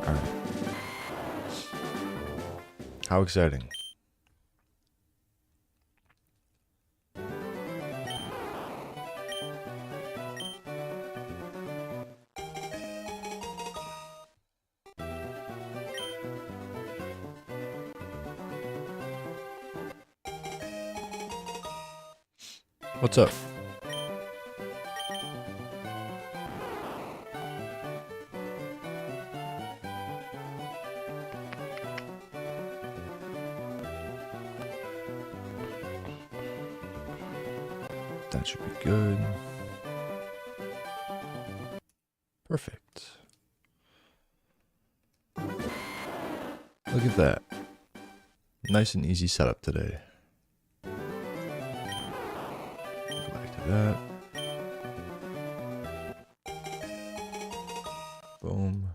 Alright. How exciting. What's up? That should be good. Perfect. Look at that. Nice and easy setup today. Go back to that. Boom.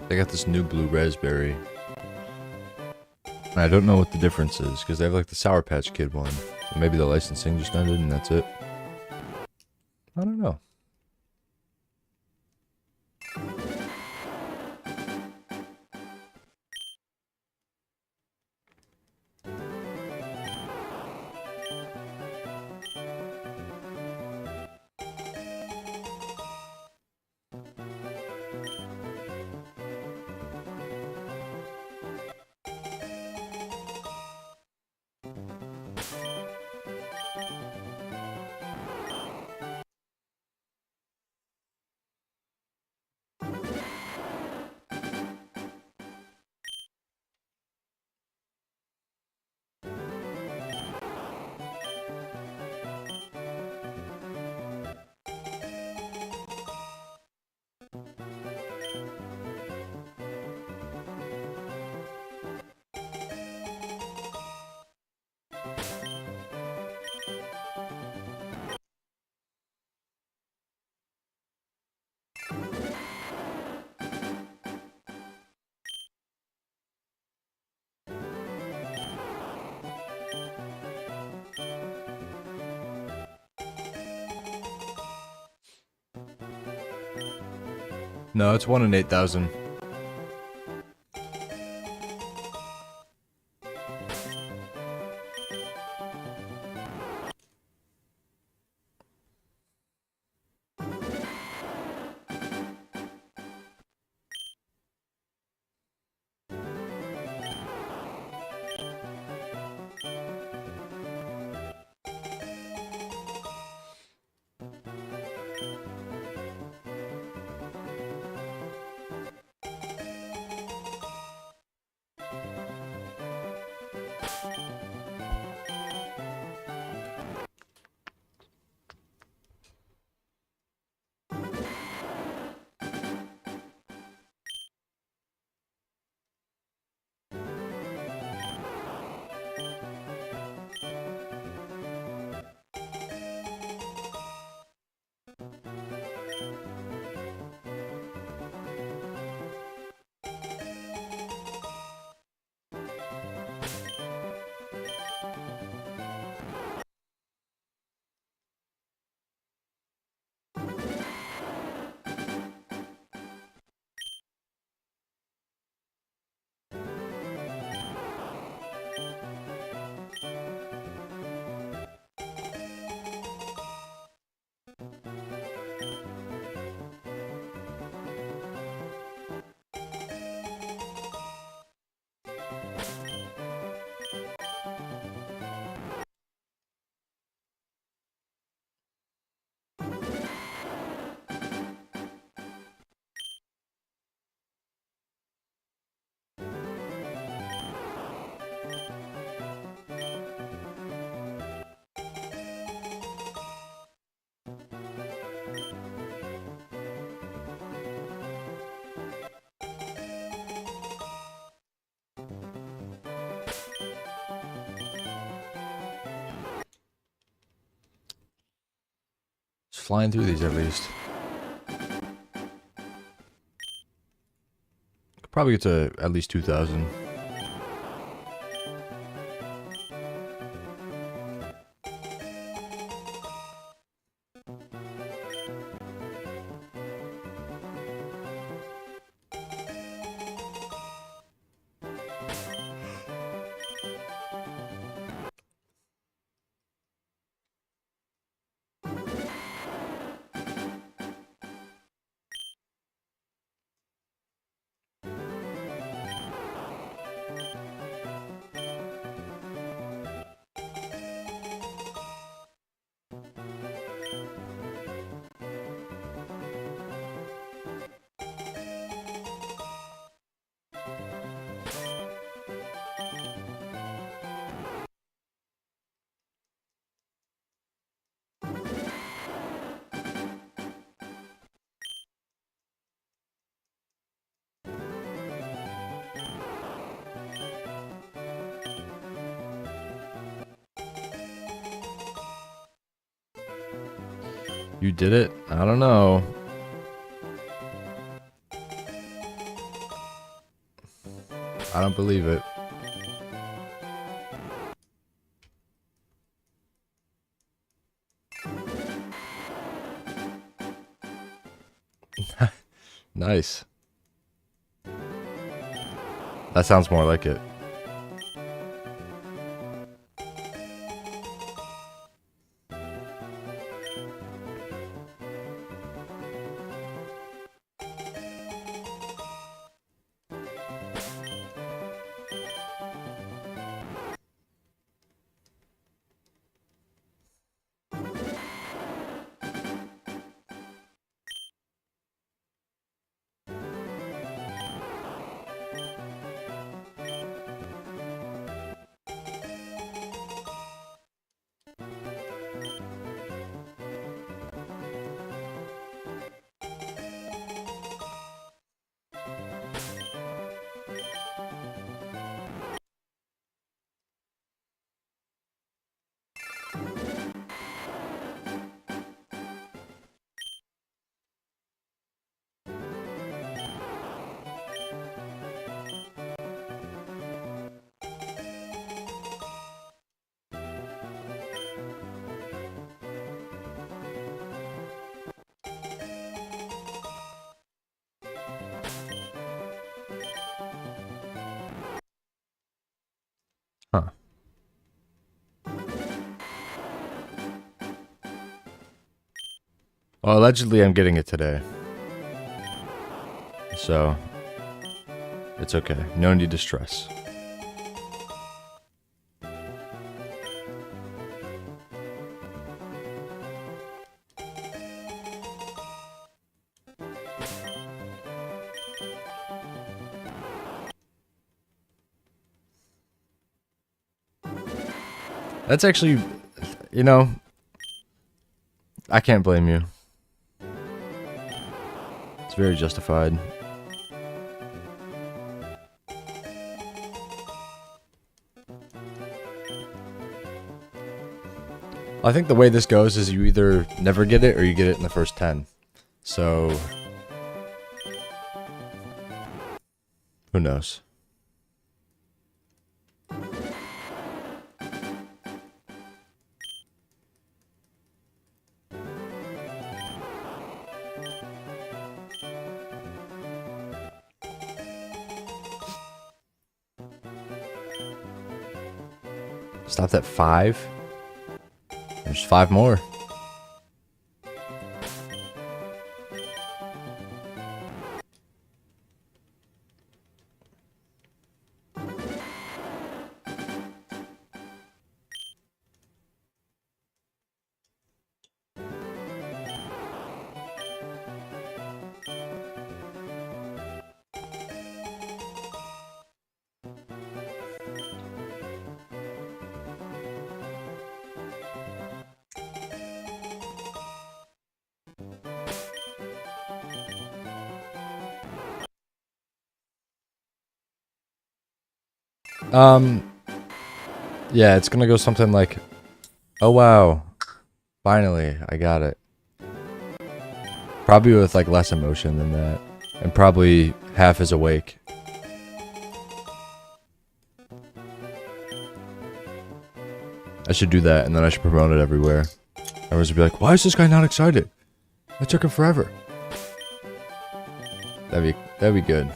They got this new blue raspberry. I don't know what the difference is, because they have like the Sour Patch Kid one. Maybe the licensing just ended and that's it. I don't know. No, it's 1 in 8,000. flying through these at least. Could probably get to at least 2,000. You did it? I don't know. I don't believe it. Nice. That sounds more like it. Huh. Well, allegedly I'm getting it today. So, it's okay. No need to stress. That's actually, you know, I can't blame you. It's very justified. I think the way this goes is you either never get it or you get it in the first 10. So, who knows? Stopped at 5. There's 5 more. Yeah, it's gonna go something like, oh wow, finally, I got it. Probably with like less emotion than that. And probably half as awake. I should do that and then I should promote it everywhere. Everyone's gonna be like, why is this guy not excited? That took him forever. That'd be good.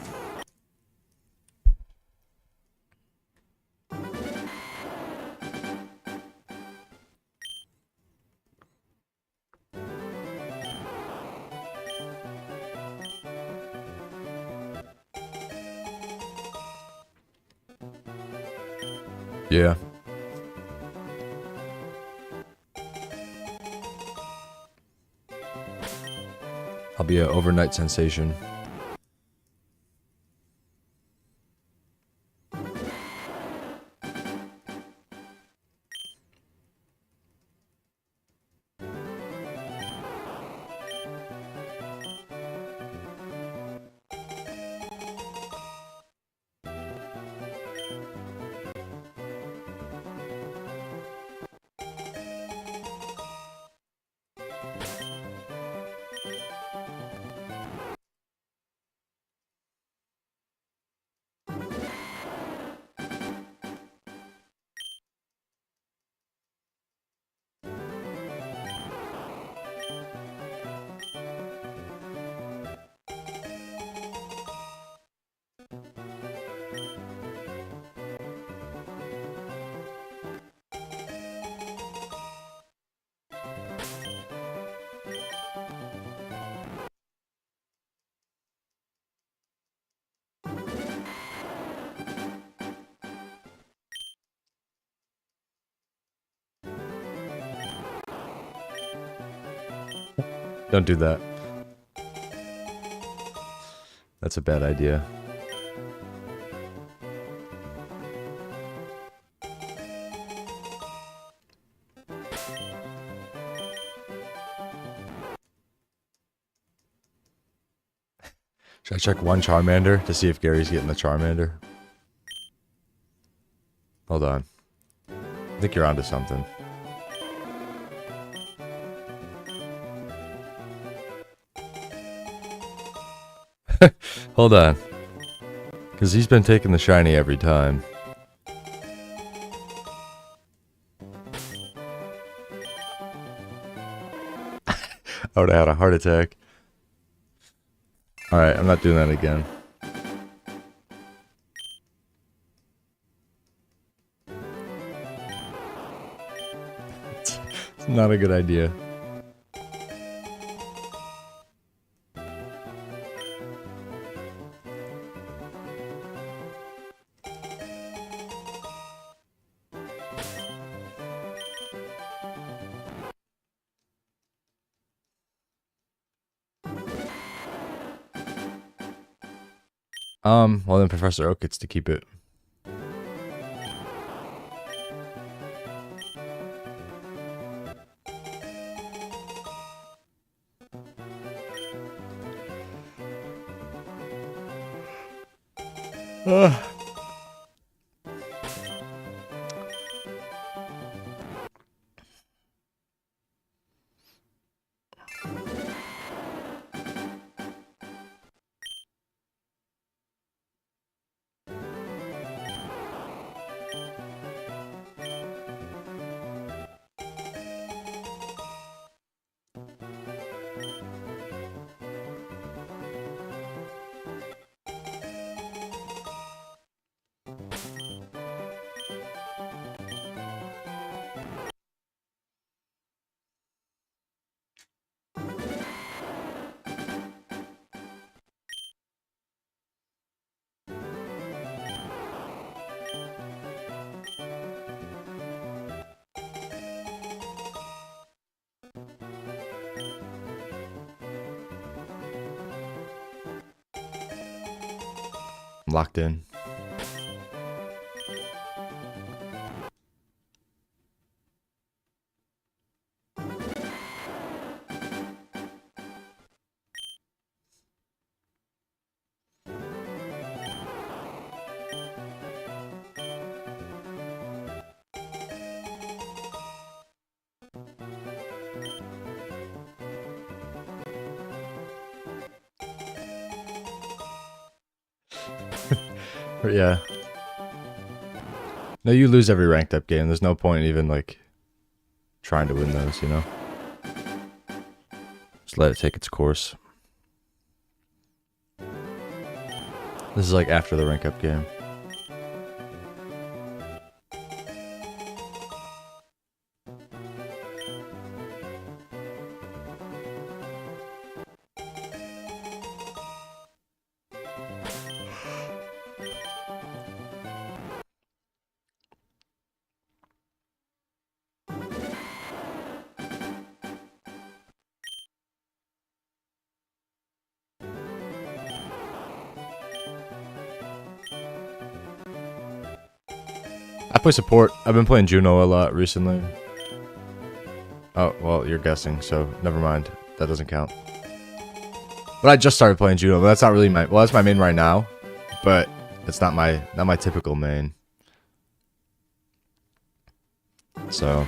Yeah. I'll be an overnight sensation. Don't do that. That's a bad idea. Should I check one Charmander to see if Gary's getting the Charmander? Hold on. I think you're onto something. Hold on. Because he's been taking the shiny every time. I would have had a heart attack. Alright, I'm not doing that again. It's not a good idea. Well then Professor Oak gets to keep it. I'm locked in. But yeah. No, you lose every ranked up game. There's no point in even, like, trying to win those, you know? Just let it take its course. This is like after the rank up game. I play support. I've been playing Juno a lot recently. Oh, well, you're guessing, so never mind. That doesn't count. But I just started playing Juno, but that's not really my... Well, that's my main right now, but it's not my typical main. So...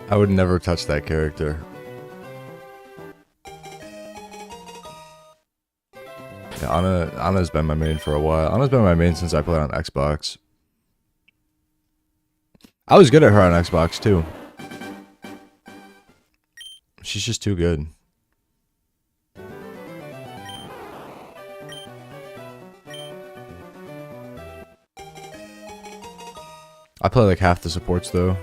I would never touch that character. Yeah, Anna's been my main for a while. Anna's been my main since I played on Xbox. I was good at her on Xbox too. She's just too good. I play like half the supports though.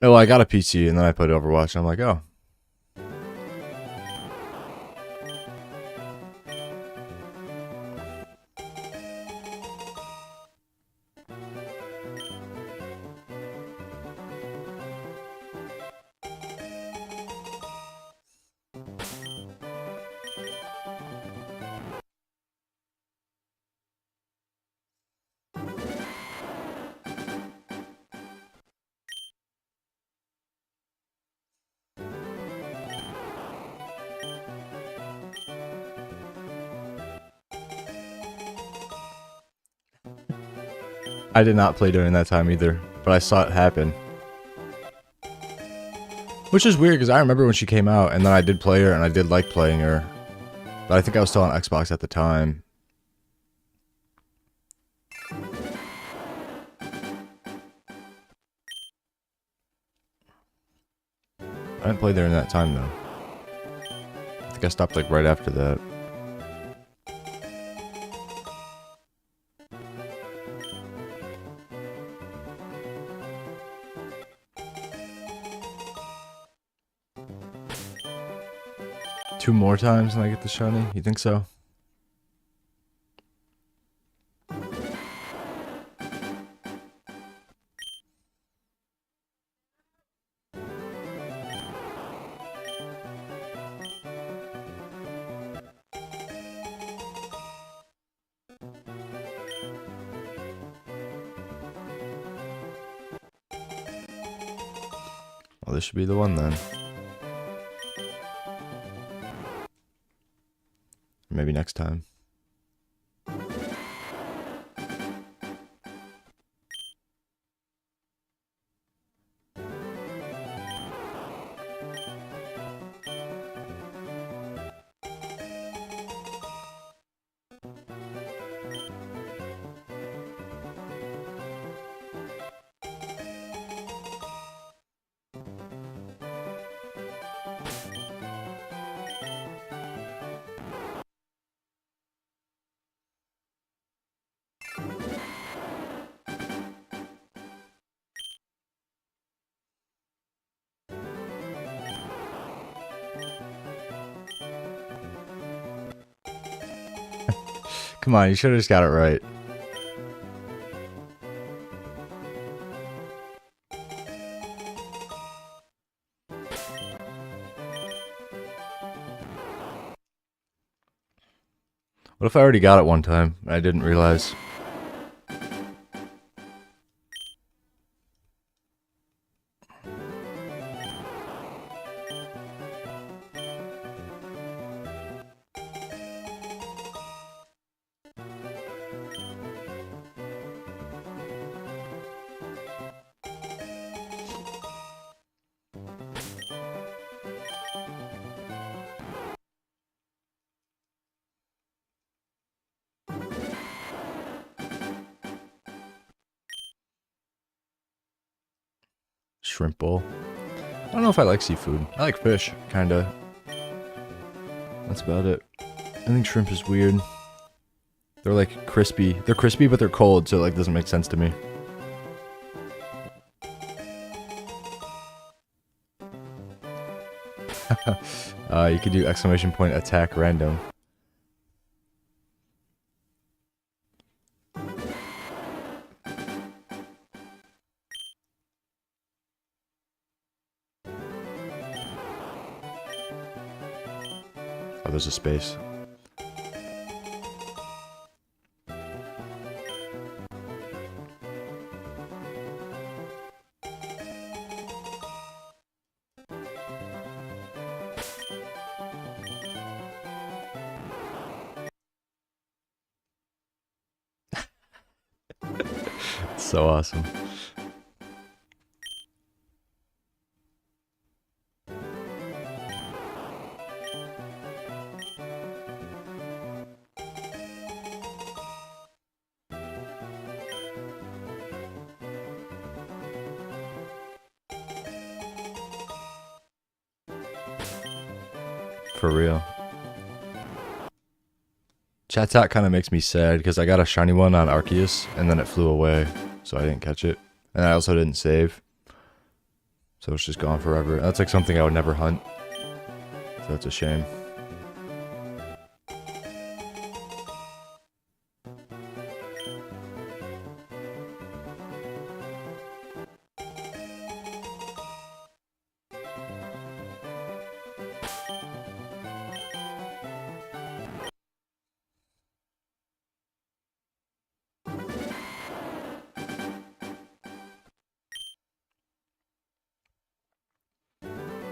Oh, I got a PC and then I played Overwatch and I'm like, oh. I did not play during that time either, but I saw it happen. Which is weird because I remember when she came out and then I did play her and I did like playing her. But I think I was still on Xbox at the time. I didn't play during that time though. I think I stopped like right after that. Two more times and I get the shiny? You think so? Well, this should be the one then. Maybe next time. Come on, you should have just got it right. What if I already got it one time and I didn't realize? Shrimp bowl. I don't know if I like seafood. I like fish, kinda. That's about it. I think shrimp is weird. They're like crispy. They're crispy, but they're cold, so it like doesn't make sense to me. You could do exclamation point attack random. Oh, there's a space. So awesome. For real. Chatot kind of makes me sad because I got a shiny one on Arceus and then it flew away, so I didn't catch it. And I also didn't save. So it's just gone forever. That's like something I would never hunt. So that's a shame.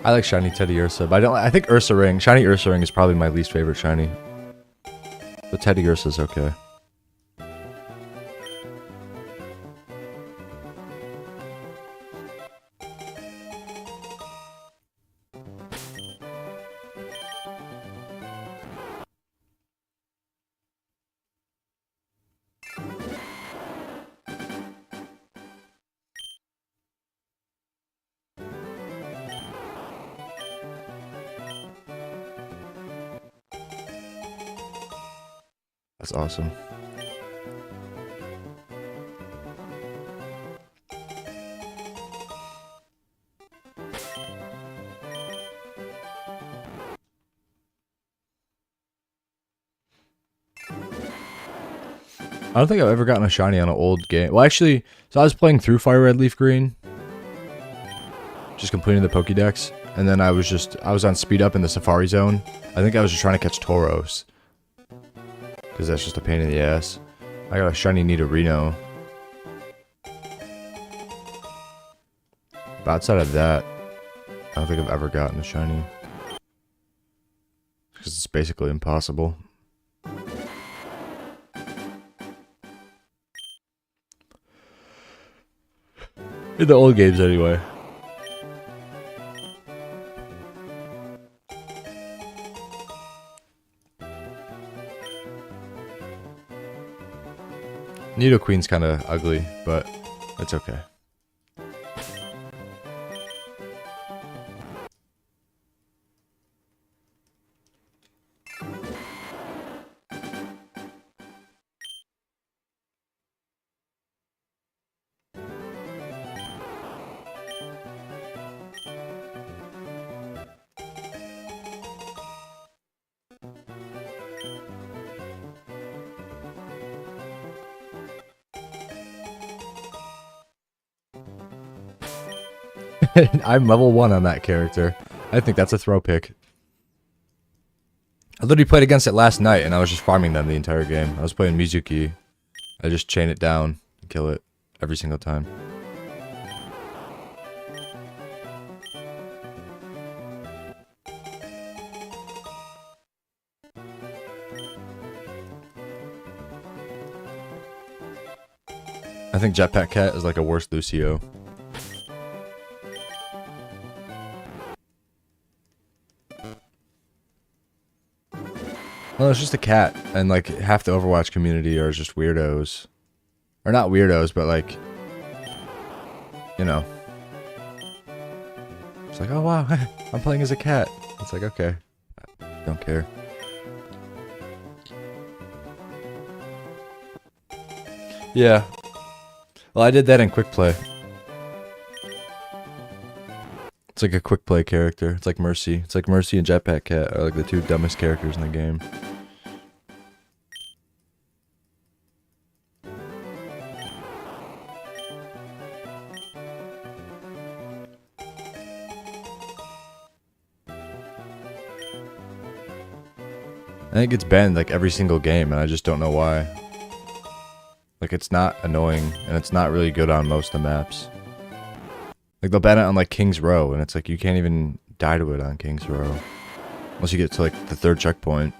I like shiny Teddy Ursa, but I think Ursa Ring. Shiny Ursa Ring is probably my least favorite shiny. But Teddy Ursa's okay. That's awesome. I don't think I've ever gotten a shiny on an old game. Well, actually, so I was playing through Fire Red Leaf Green, just completing the Pokédex, and then I was on speed up in the Safari Zone. I think I was just trying to catch Tauros, because that's just a pain in the ass. I got a shiny Nidorino. But outside of that, I don't think I've ever gotten a shiny, because it's basically impossible. In the old games, anyway. Nidoqueen's kind of ugly, but it's okay. I'm level 1 on that character. I think that's a throw pick. I literally played against it last night, and I was just farming them the entire game. I was playing Mizuki. I just chain it down and kill it every single time. I think Jetpack Cat is like a worse Lucio. Well, it's just a cat, and like half the Overwatch community are just weirdos. Or not weirdos, but like, you know. It's like, oh wow, I'm playing as a cat. It's like, okay, don't care. Yeah. Well, I did that in Quick Play. It's like a Quick Play character. It's like Mercy. It's like Mercy and Jetpack Cat are like the two dumbest characters in the game. I think it's banned like every single game, and I just don't know why. Like, it's not annoying, and it's not really good on most of the maps. Like, they'll ban it on like King's Row, and it's like you can't even die to it on King's Row. Unless you get to like the 3rd checkpoint.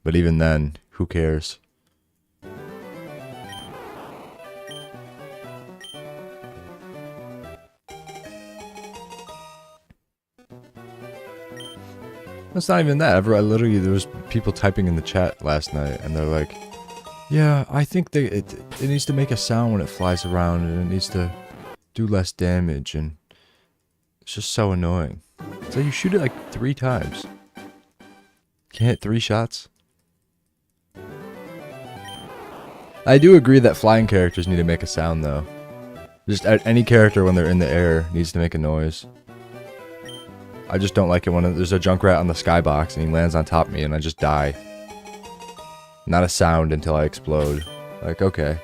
But even then, who cares? It's not even that. Literally, there was people typing in the chat last night, and they're like, yeah, I think it needs to make a sound when it flies around, and it needs to do less damage, and it's just so annoying. So you shoot it like 3 times. Can't hit 3 shots. I do agree that flying characters need to make a sound, though. Just any character when they're in the air needs to make a noise. I just don't like it when there's a Junkrat on the skybox and he lands on top of me and I just die. Not a sound until I explode. Like, okay.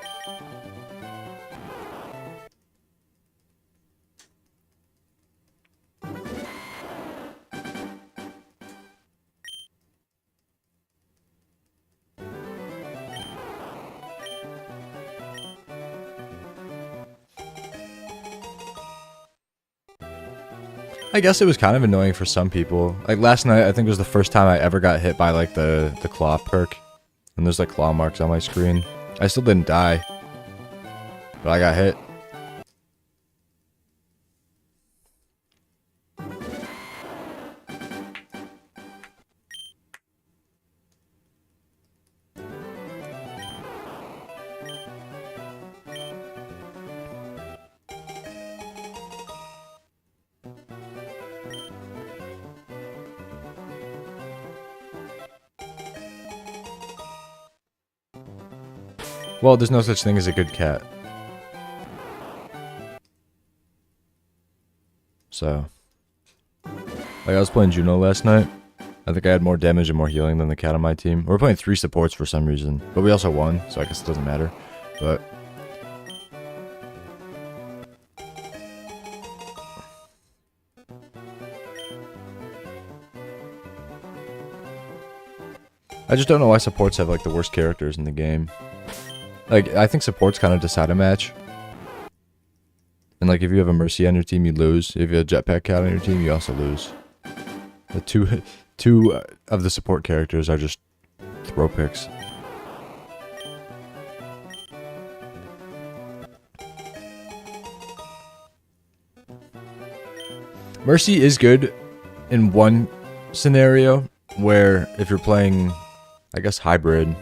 I guess it was kind of annoying for some people. Like last night, I think was the first time I ever got hit by like the claw perk. And there's like claw marks on my screen. I still didn't die. But I got hit. Well, there's no such thing as a good cat. So. Like, I was playing Juno last night. I think I had more damage and more healing than the cat on my team. We're playing 3 supports for some reason. But we also won, so I guess it doesn't matter. But... I just don't know why supports have, like, the worst characters in the game. Like, I think supports kind of decide a match. And, like, if you have a Mercy on your team, you lose. If you have a Jetpack Cat on your team, you also lose. The two of the support characters are just throw picks. Mercy is good in one scenario where if you're playing, I guess, hybrid,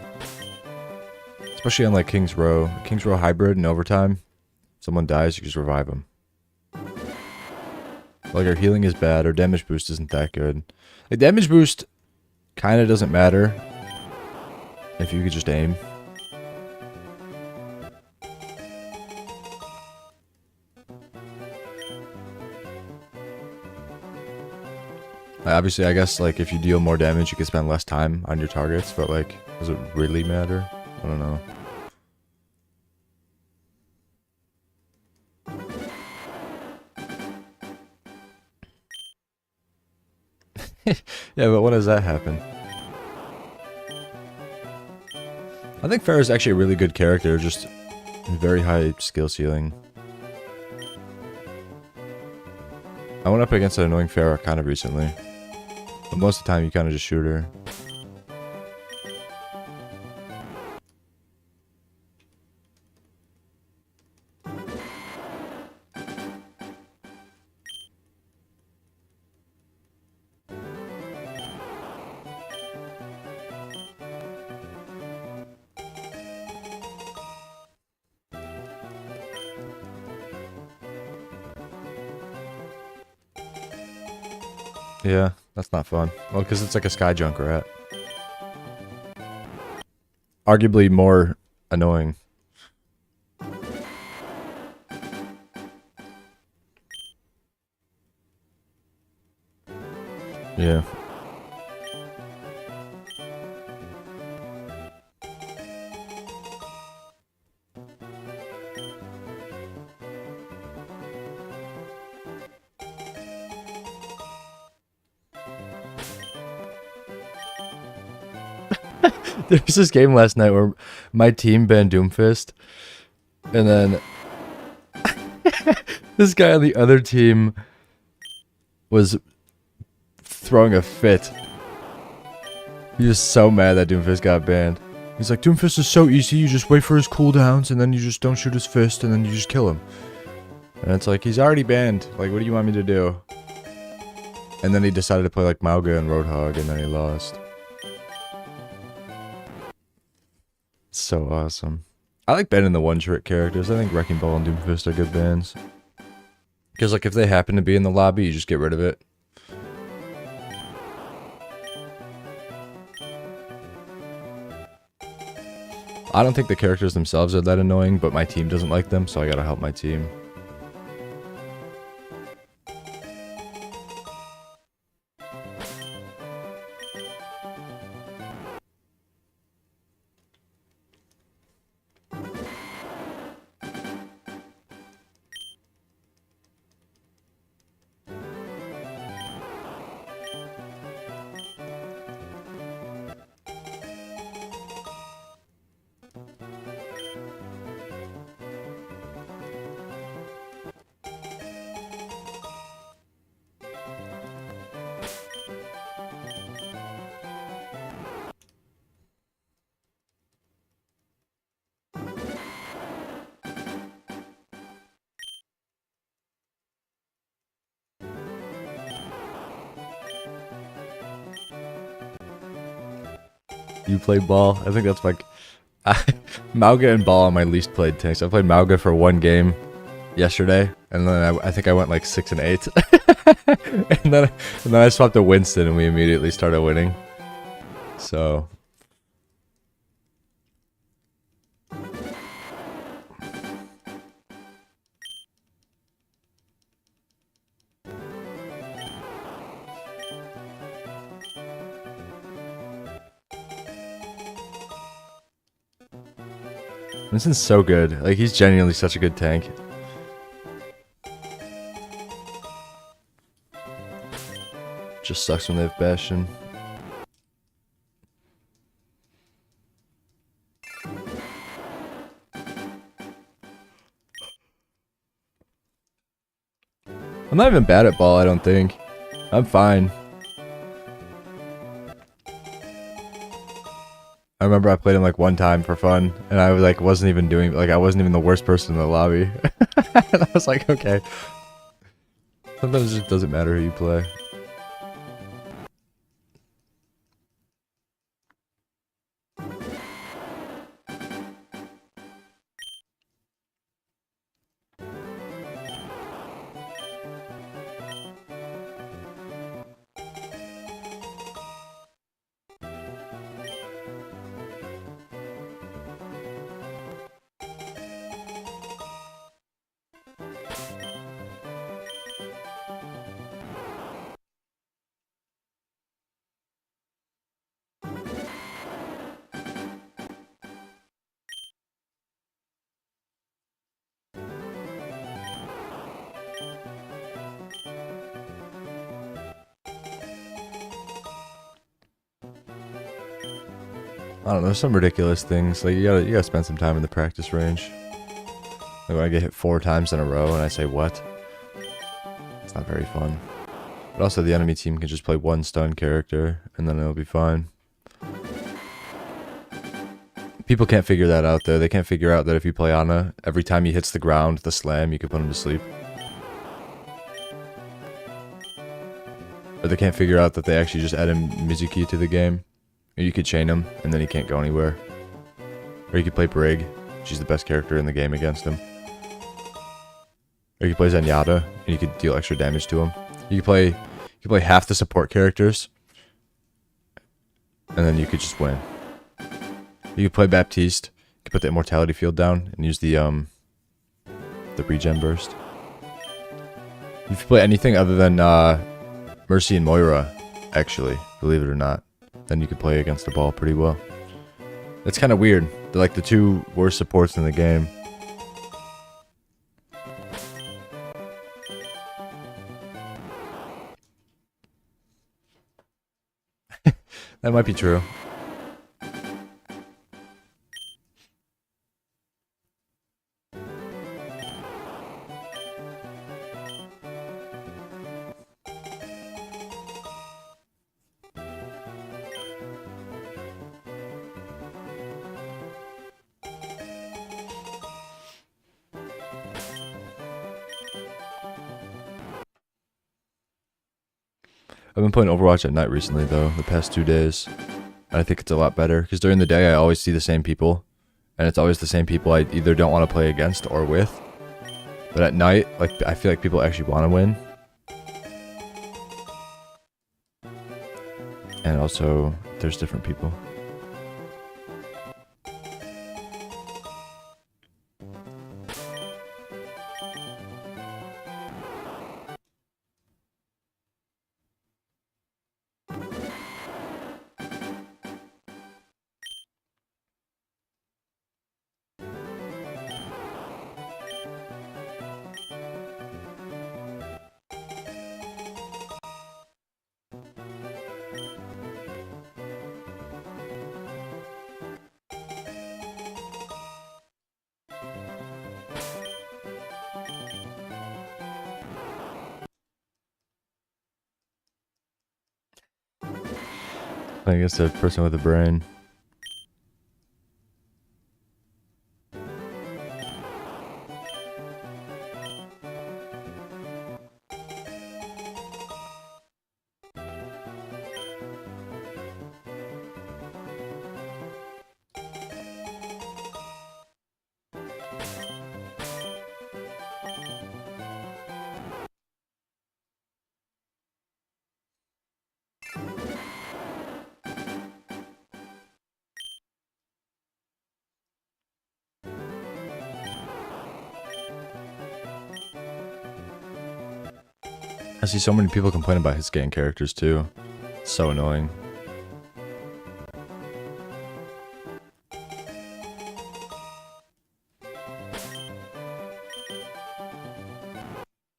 especially on like King's Row hybrid in overtime, someone dies, you just revive them. Like our healing is bad, our damage boost isn't that good. Like damage boost kind of doesn't matter if you could just aim. Obviously, I guess, like, if you deal more damage, you can spend less time on your targets, but, like, does it really matter? I don't know. Yeah, but when does that happen? I think Farrah's actually a really good character, just very high skill ceiling. I went up against an annoying Farrah kind of recently. But most of the time you kind of just shoot her. Yeah, that's not fun. Well, because it's like a sky Junkrat. Arguably more annoying. Yeah. There was this game last night where my team banned Doomfist, and then this guy on the other team was throwing a fit. He was so mad that Doomfist got banned. He's like, Doomfist is so easy, you just wait for his cooldowns, and then you just don't shoot his fist, and then you just kill him. And it's like, he's already banned. Like, what do you want me to do? And then he decided to play like Mauga and Roadhog, and then he lost. So awesome. I like banning the one-trick characters. I think Wrecking Ball and Doomfist are good bans. Because, like, if they happen to be in the lobby, you just get rid of it. I don't think the characters themselves are that annoying, but my team doesn't like them, so I gotta help my team. You play Ball? I think that's like... Mauga and Ball are my least played tanks. I played Mauga for one game yesterday, and then I think I went like 6 and 8. and then I swapped to Winston, and we immediately started winning. So... Winston's so good. Like, he's genuinely such a good tank. Just sucks when they have Bastion. I'm not even bad at Ball, I don't think. I'm fine. I remember I played him like one time for fun, and I was like, wasn't even the worst person in the lobby. And I was like, okay. Sometimes it just doesn't matter who you play. I don't know, some ridiculous things. Like, you gotta spend some time in the practice range. Like, when I get hit 4 times in a row and I say, what? It's not very fun. But also, the enemy team can just play one stun character, and then it'll be fine. People can't figure that out, though. They can't figure out that if you play Ana, every time he hits the ground, the slam, you can put him to sleep. Or they can't figure out that they actually just add a Mizuki to the game. Or you could chain him, and then he can't go anywhere. Or you could play Brig. She's the best character in the game against him. Or you could play Zenyatta, and you could deal extra damage to him. You could play half the support characters, and then you could just win. You could play Baptiste. You could put the immortality field down and use the regen burst. If you play anything other than Mercy and Moira, actually, believe it or not, then you could play against the ball pretty well. It's kind of weird. They're like the 2 worst supports in the game. That might be true. I've been playing Overwatch at night recently, though, the past 2 days. And I think it's a lot better, because during the day I always see the same people. And it's always the same people I either don't want to play against or with. But at night, like, I feel like people actually want to win. And also, there's different people. I guess a person with a brain. I see so many people complain about his gang characters too. It's so annoying.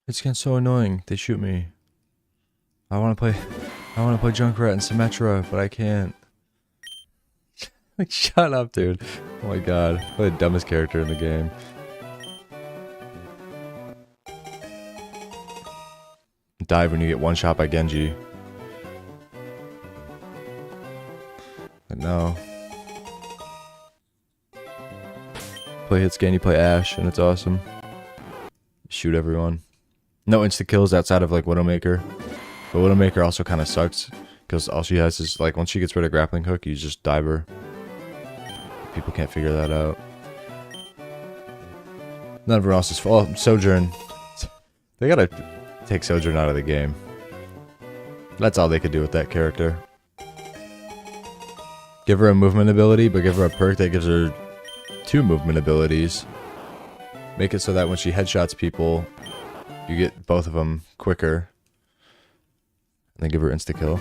It's getting so annoying. They shoot me. I want to play Junkrat and Symmetra, but I can't. Like, shut up, dude. Oh my god. Play the dumbest character in the game. Dive when you get one shot by Genji. But no. Play Hitscan, you play Ashe, and it's awesome. Shoot everyone. No insta-kills outside of, like, Widowmaker. But Widowmaker also kind of sucks, because all she has is, like, once she gets rid of grappling hook, you just dive her. People can't figure that out. None of everyone else's fault. Oh, Sojourn. They gotta take Sojourn out of the game. That's all they could do with that character. Give her a movement ability, but give her a perk that gives her 2 movement abilities. Make it so that when she headshots people, you get both of them quicker. And then give her insta-kill.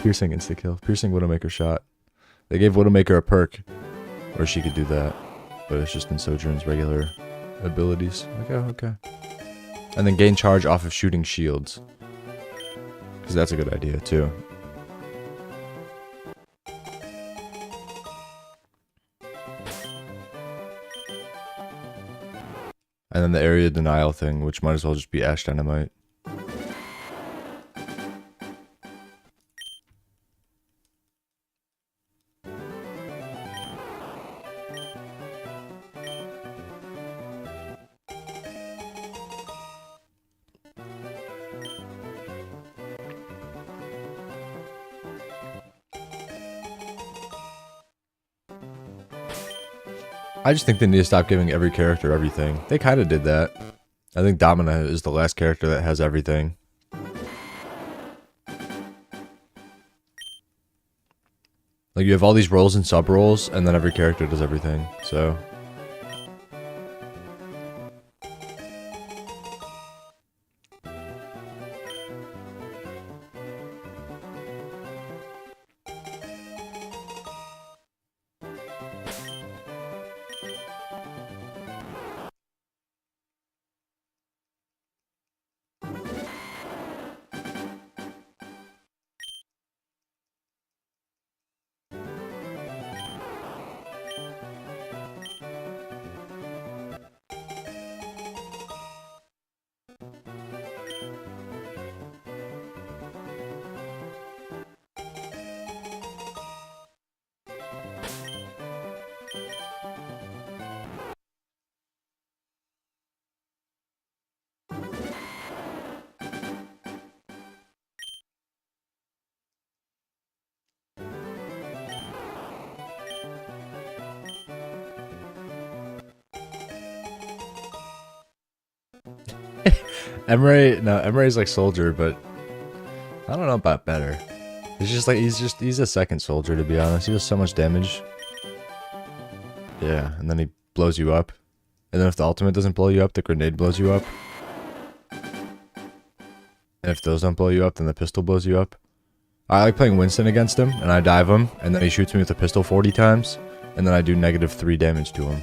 Piercing insta-kill. Piercing Widowmaker shot. They gave Widowmaker a perk where she could do that. But it's just in Sojourn's regular abilities. Like, oh, okay. And then gain charge off of shooting shields. Because that's a good idea, too. And then the area denial thing, which might as well just be Ash Dynamite. I just think they need to stop giving every character everything. They kind of did that. I think Domina is the last character that has everything. Like, you have all these roles and sub-roles, and then every character does everything, so... Emery's like Soldier, but I don't know about better. It's just like he's a second Soldier, to be honest. He does so much damage. Yeah, and then he blows you up. And then if the ultimate doesn't blow you up, the grenade blows you up. And if those don't blow you up, then the pistol blows you up. I like playing Winston against him, and I dive him, and then he shoots me with the pistol 40 times, and then I do -3 damage to him.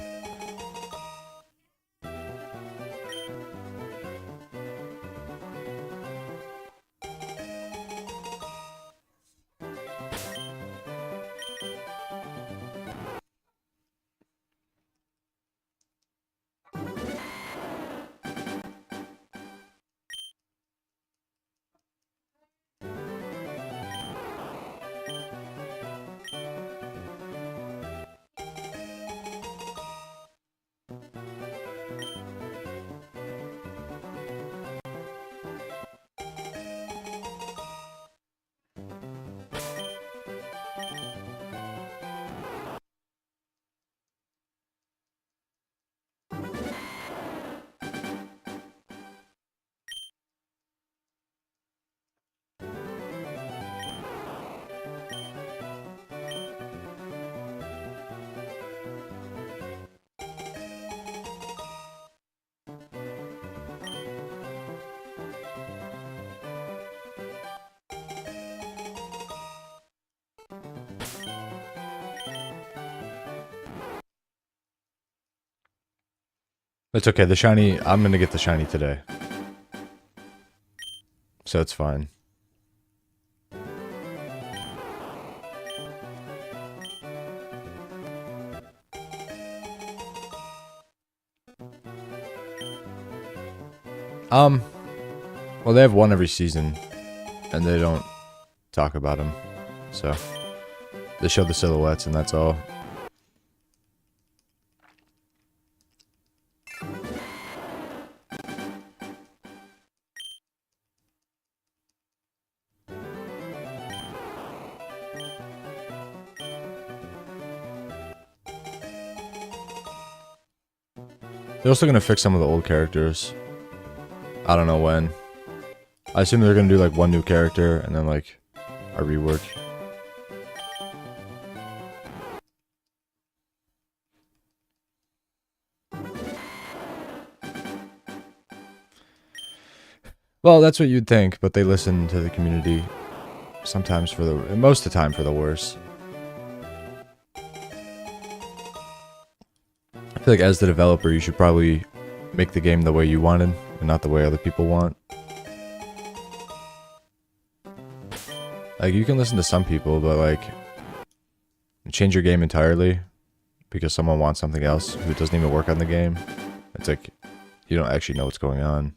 It's okay, the shiny, I'm gonna get the shiny today. So it's fine. Well, they have one every season, and they don't talk about them, so they show the silhouettes, and that's all. They're also gonna fix some of the old characters. I don't know when. I assume they're gonna do like one new character and then like a rework. Well, that's what you'd think, but they listen to the community sometimes for the, most of the time for the worse. I feel like as the developer, you should probably make the game the way you wanted and not the way other people want. Like, you can listen to some people, but like, change your game entirely because someone wants something else who doesn't even work on the game. It's like, you don't actually know what's going on.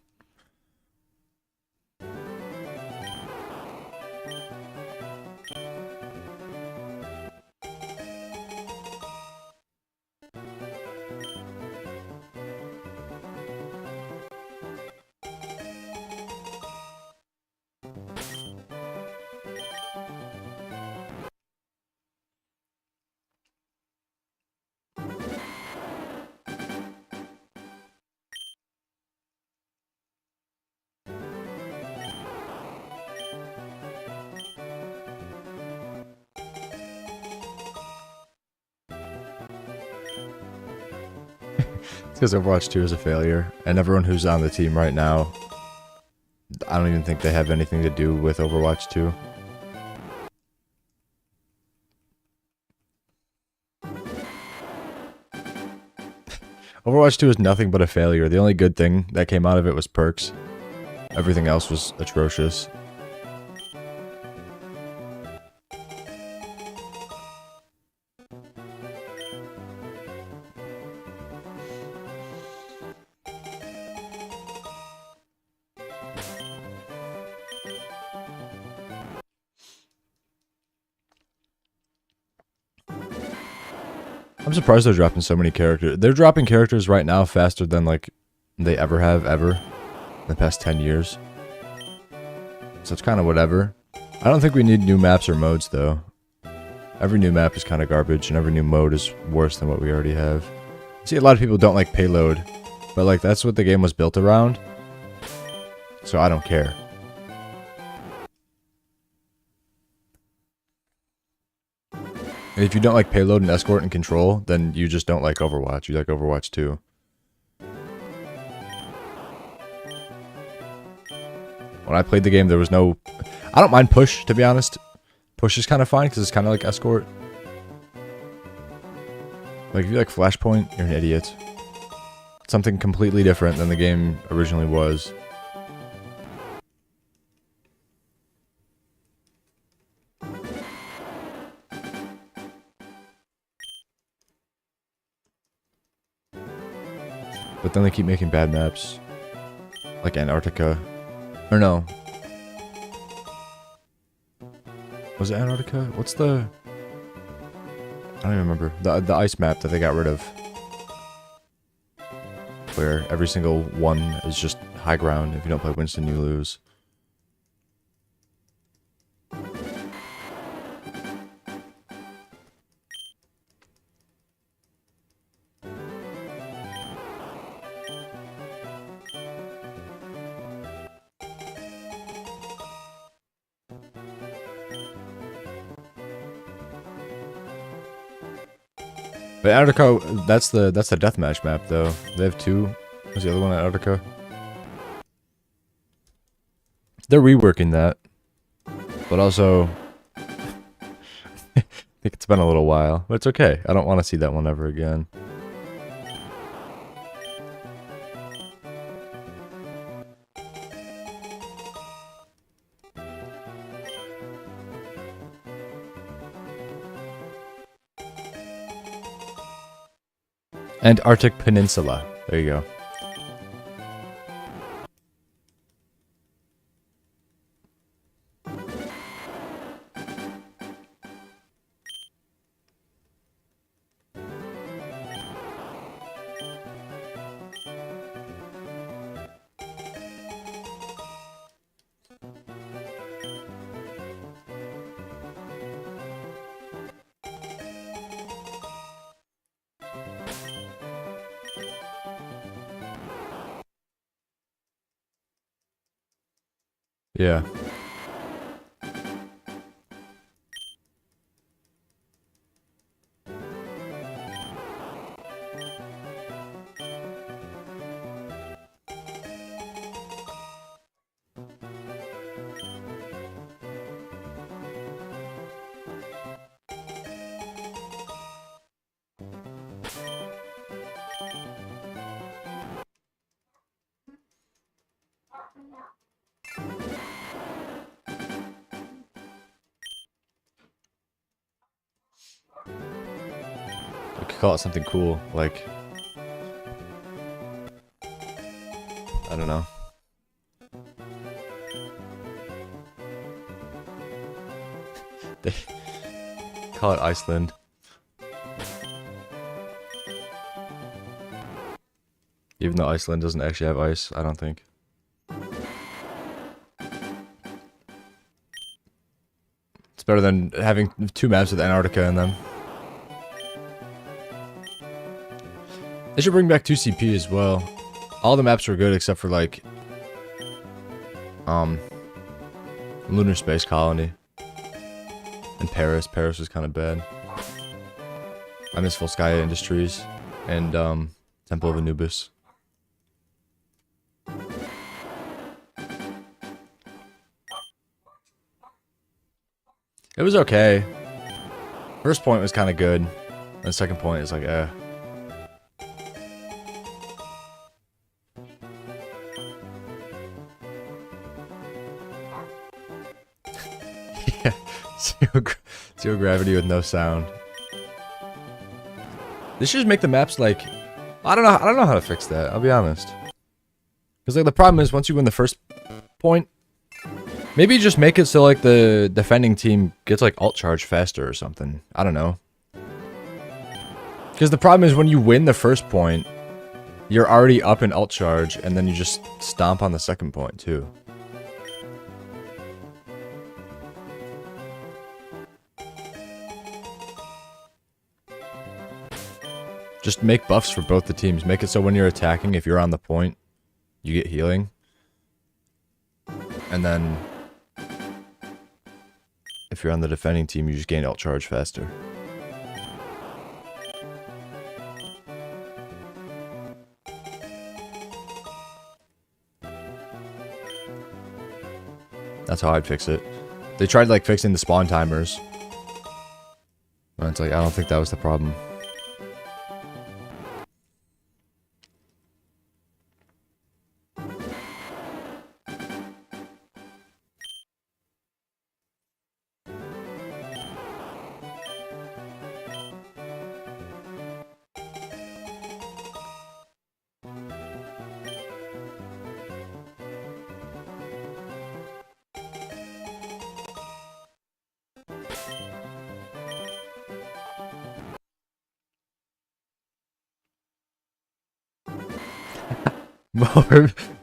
It's because Overwatch 2 is a failure, and everyone who's on the team right now, I don't even think they have anything to do with Overwatch 2. Overwatch 2 is nothing but a failure. The only good thing that came out of it was perks. Everything else was atrocious. I'm surprised they're dropping so many characters. They're dropping characters right now faster than, like, they ever have, ever. In the past 10 years. So it's kind of whatever. I don't think we need new maps or modes, though. Every new map is kind of garbage, and every new mode is worse than what we already have. See, a lot of people don't like payload. But, like, that's what the game was built around. So I don't care. And if you don't like payload and escort and control, then you just don't like Overwatch. You like Overwatch 2. When I played the game, there was no... I don't mind push, to be honest. Push is kind of fine, because it's kind of like escort. Like, if you like Flashpoint, you're an idiot. It's something completely different than the game originally was. But then they keep making bad maps. Like Antarctica. Or no. Was it Antarctica? What's the... I don't even remember. The ice map that they got rid of. Where every single one is just high ground. If you don't play Winston, you lose. But Antarctica, that's the deathmatch map though. They have two. What's the other one, Antarctica? They're reworking that. But also, I think it's been a little while. But it's okay. I don't want to see that one ever again. Antarctic Peninsula. There you go. Yeah. We could call it something cool, like... I don't know. They call it Iceland. Even though Iceland doesn't actually have ice, I don't think. It's better than having 2 maps with Antarctica in them. They should bring back 2CP as well. All the maps were good except for like Lunar Space Colony and Paris. Paris was kind of bad. I miss Volskaya Industries and Temple of Anubis. It was okay. First point was kind of good. And the second point is like, eh. Yeah, zero gravity with no sound. They should just make the maps like, I don't know how to fix that. I'll be honest. Because like the problem is once you win the first point, maybe just make it so like the defending team gets like alt charge faster or something. I don't know. Because the problem is when you win the first point, you're already up in alt charge and then you just stomp on the second point too. Just make buffs for both the teams. Make it so when you're attacking, if you're on the point, you get healing. And then if you're on the defending team, you just gain alt charge faster. That's how I'd fix it. They tried like fixing the spawn timers. And it's like, I don't think that was the problem.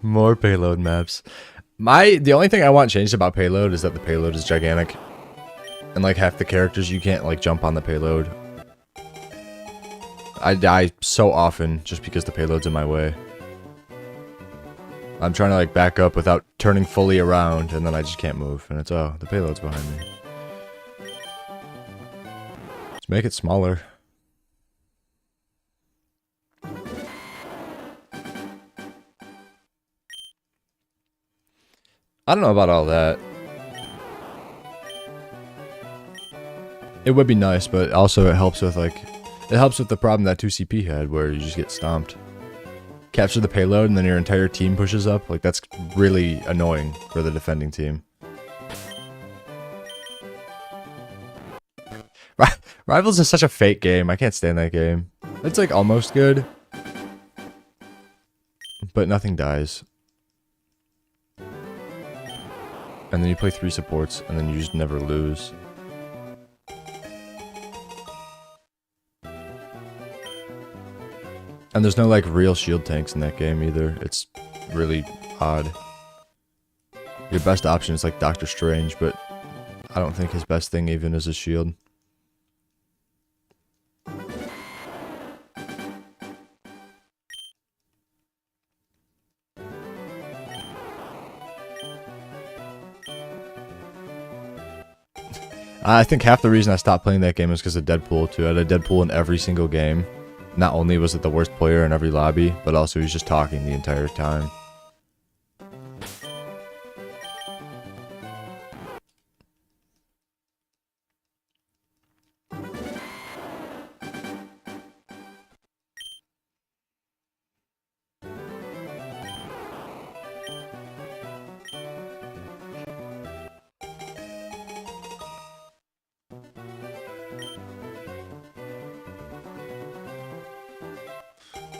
More payload maps. The only thing I want changed about payload is that the payload is gigantic. And like half the characters you can't like jump on the payload. I die so often just because the payload's in my way. I'm trying to like back up without turning fully around and then I just can't move and it's oh, the payload's behind me. Let's make it smaller. I don't know about all that. It would be nice, but also it helps with like, it helps with the problem that 2CP had where you just get stomped. Capture the payload and then your entire team pushes up. Like that's really annoying for the defending team. Rivals is such a fake game. I can't stand that game. It's like almost good, but nothing dies. And then you play 3 supports, and then you just never lose. And there's no, like, real shield tanks in that game, either. It's really odd. Your best option is, like, Doctor Strange, but I don't think his best thing even is a shield. I think half the reason I stopped playing that game is because of Deadpool, too. I had a Deadpool in every single game. Not only was it the worst player in every lobby, but also he was just talking the entire time.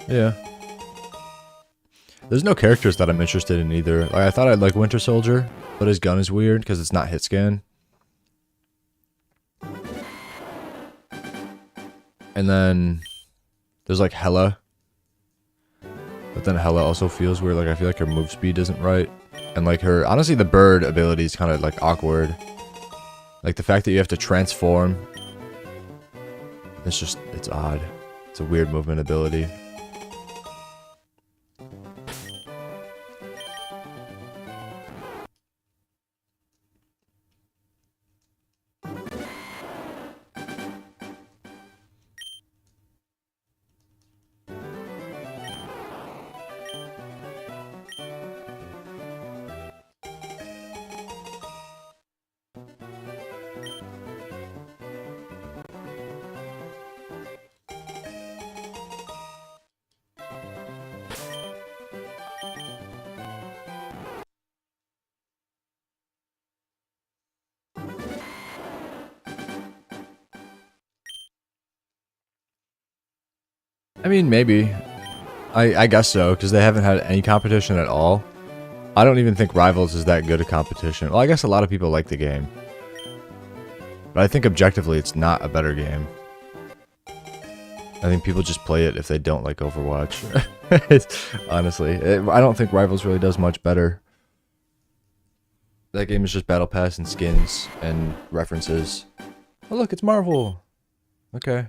Yeah. There's no characters that I'm interested in either. Like, I thought I'd like Winter Soldier, but his gun is weird because it's not hit scan. And then there's like Hella. But then Hella also feels weird. Like, I feel like her move speed isn't right. And like her, honestly, the bird ability is kind of like awkward. Like the fact that you have to transform. It's odd. It's a weird movement ability. I mean, maybe. I guess so, because they haven't had any competition at all. I don't even think Rivals is that good a competition. Well, I guess a lot of people like the game. But I think objectively it's not a better game. I think people just play it if they don't like Overwatch. Honestly, I don't think Rivals really does much better. That game is just Battle Pass and skins and references. Oh look, it's Marvel! Okay.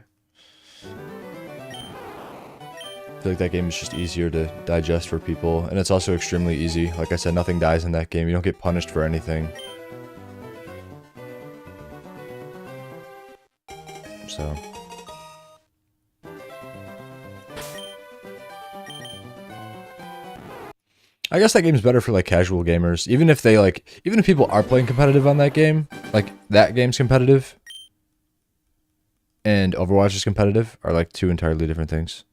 I feel like that game is just easier to digest for people, and it's also extremely easy. Like I said, nothing dies in that game. You don't get punished for anything. So... I guess that game's better for like casual gamers. Even if they like, even if people are playing competitive on that game, like that game's competitive and Overwatch is competitive, are like two entirely different things.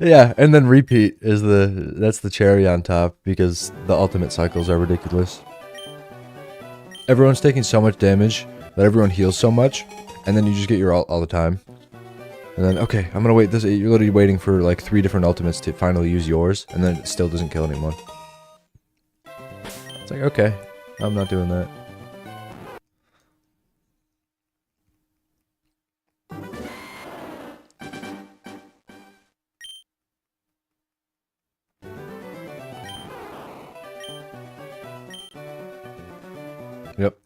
Yeah, and then repeat is that's the cherry on top because the ultimate cycles are ridiculous. Everyone's taking so much damage that everyone heals so much, and then you just get your ult all the time. And then, okay, I'm gonna wait this. You're literally waiting for like 3 different ultimates to finally use yours, and then it still doesn't kill anyone. It's like, okay, I'm not doing that. Yep.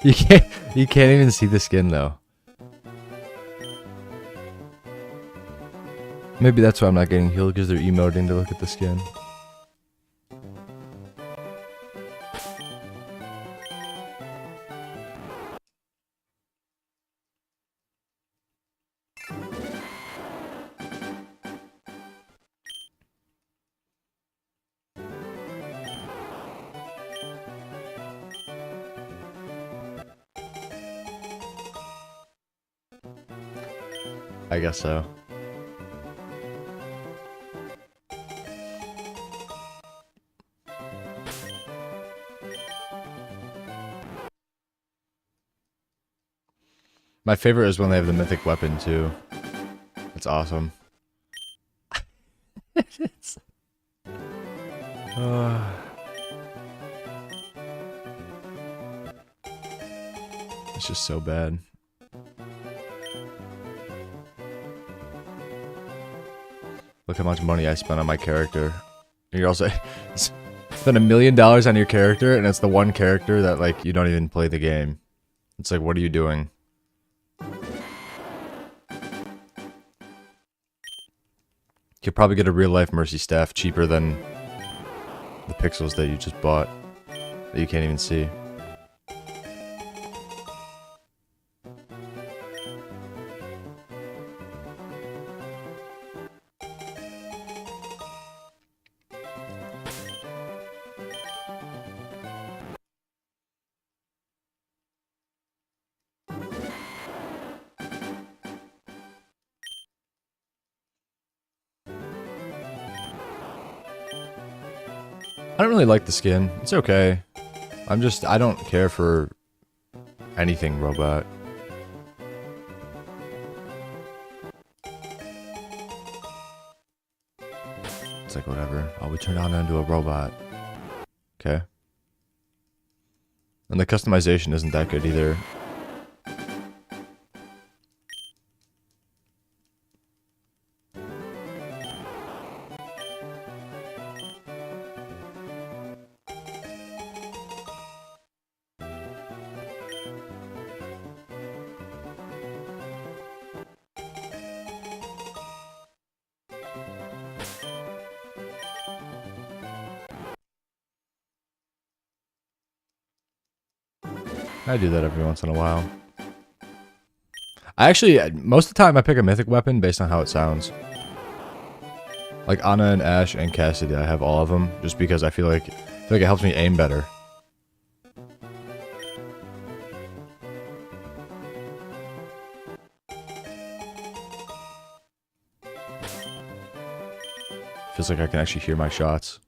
You can't even see the skin though. Maybe that's why I'm not getting healed, because they're emoting to look at the skin. I guess so. My favorite is when they have the mythic weapon too. It's awesome. It's just so bad. Look how much money I spent on my character. And you're also spend $1 million on your character, and it's the one character that like you don't even play the game. It's like, what are you doing? You could probably get a real life Mercy Staff cheaper than the pixels that you just bought that you can't even see. I don't really like the skin. It's okay. I don't care for anything robot. It's like, whatever. Oh, we turned Anna into a robot. Okay. And the customization isn't that good either. I do that every once in a while. I actually, most of the time I pick a mythic weapon based on how it sounds. Like Anna and Ash and Cassidy, I have all of them just because I feel like it helps me aim better. Feels like I can actually hear my shots.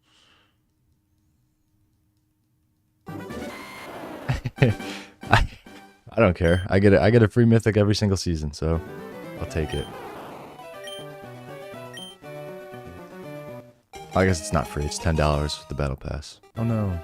I don't care. I get a free mythic every single season, so I'll take it. I guess it's not free. It's $10 with the battle pass. Oh no.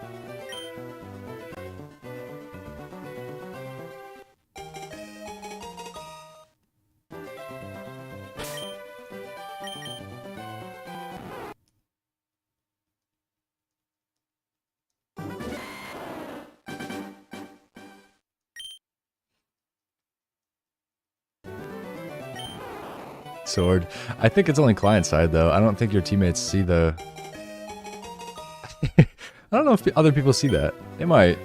Sword. I think it's only client side though. I don't think your teammates see the... I don't know if other people see that. They might.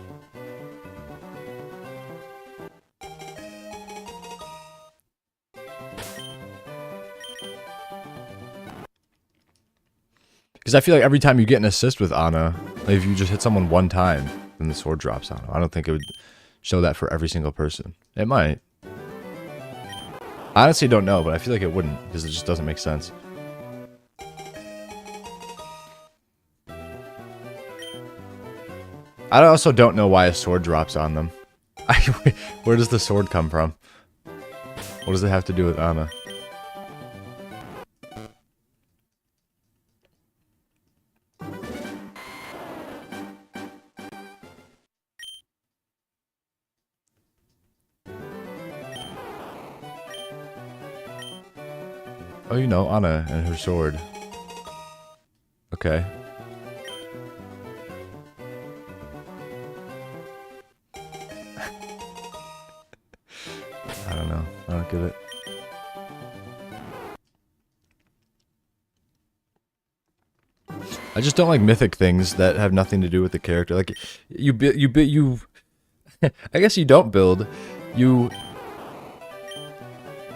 Because I feel like every time you get an assist with Anna, like if you just hit someone one time, then the sword drops on them. I don't think it would show that for every single person. It might. I honestly don't know, but I feel like it wouldn't, because it just doesn't make sense. I also don't know why a sword drops on them. Where does the sword come from? What does it have to do with Anna? Oh, you know, Anna and her sword. Okay. I don't know. I don't get it. I just don't like mythic things that have nothing to do with the character. Like, you I guess you don't build. You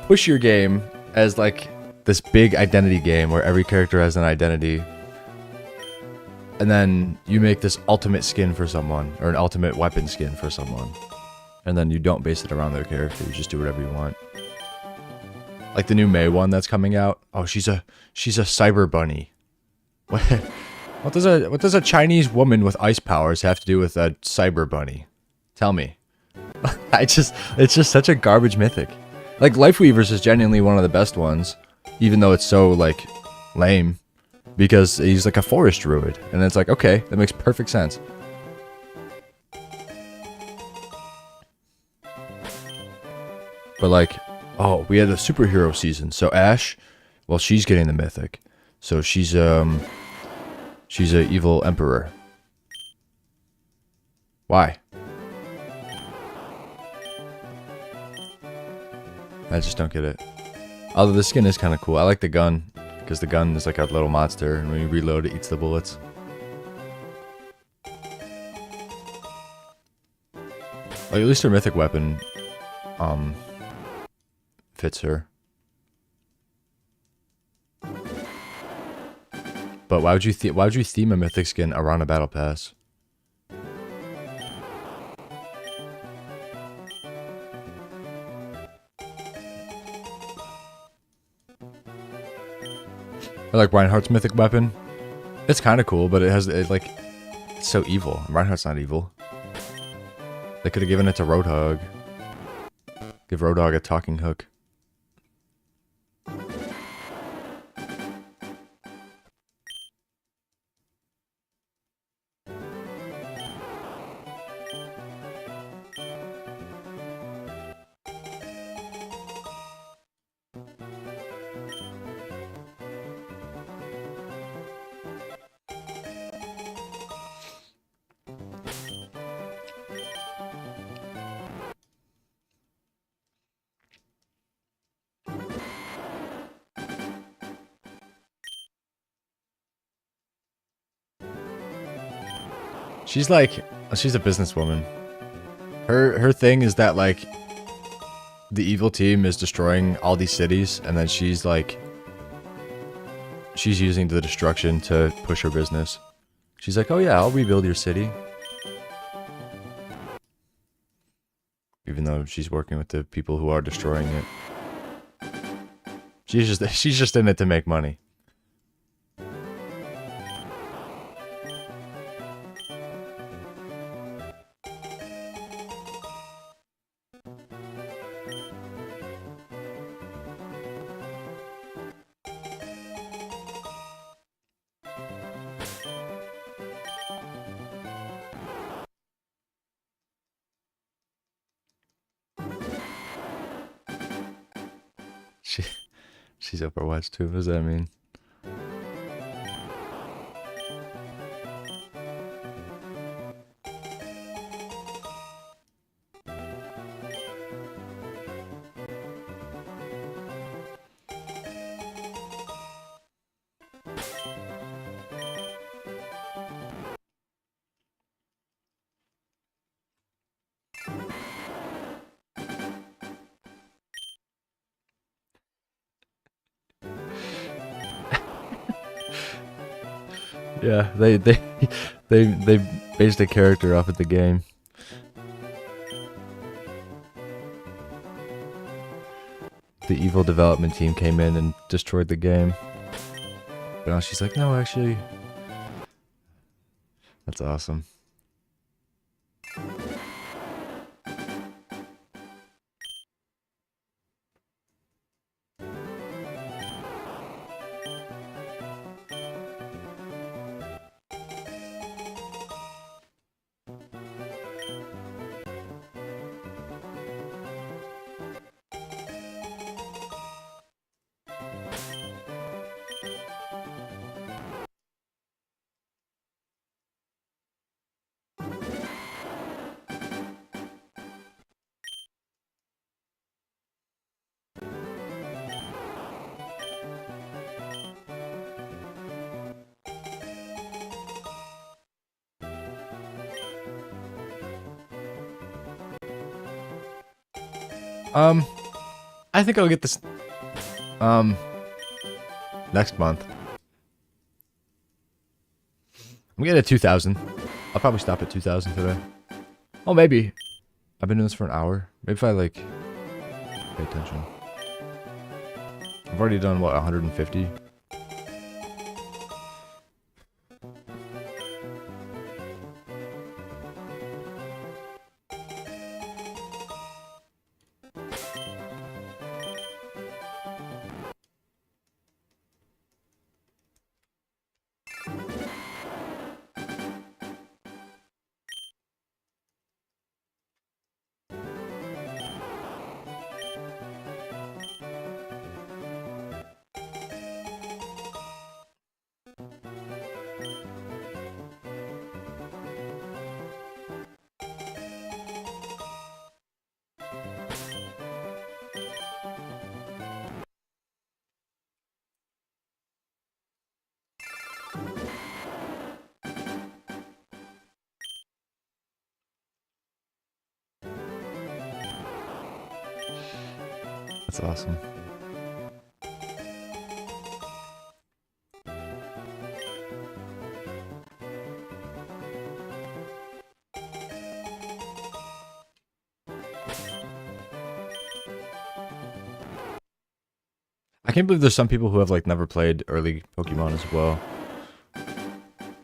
push your game as, like, this big identity game where every character has an identity. And then you make this ultimate skin for someone, or an ultimate weapon skin for someone. And then you don't base it around their character, you just do whatever you want. Like the new May one that's coming out. Oh, she's a cyber bunny. What does a Chinese woman with ice powers have to do with a cyber bunny? Tell me. It's just such a garbage mythic. Like Life Weavers is genuinely one of the best ones, even though it's so like lame, because he's like a forest druid, and it's like, okay, that makes perfect sense. But like, oh, we had a superhero season, so Ash, well, she's getting the mythic, so she's a evil emperor. Why? I just don't get it. Although the skin is kind of cool. I like the gun, because the gun is like a little monster, and when you reload, it eats the bullets. Like, at least her mythic weapon, fits her. But why would you theme a mythic skin around a battle pass? I like Reinhardt's mythic weapon. It's kind of cool, but it's so evil. Reinhardt's not evil. They could have given it to Roadhog. Give Roadhog a talking hook. She's a businesswoman. Her thing is that like the evil team is destroying all these cities, and then she's using the destruction to push her business. She's like, oh yeah, I'll rebuild your city. Even though she's working with the people who are destroying it. She's just in it to make money. She's Overwatch too. What does that mean? Yeah, they based a character off of the game. The evil development team came in and destroyed the game. But now she's like, no, actually, that's awesome. I think I'll get this, next month. I'm getting at 2,000. I'll probably stop at 2,000 today. Oh, maybe. I've been doing this for an hour. Maybe if I, like, pay attention. I've already done, what, 150? That's awesome. I can't believe there's some people who have like never played early Pokemon as well.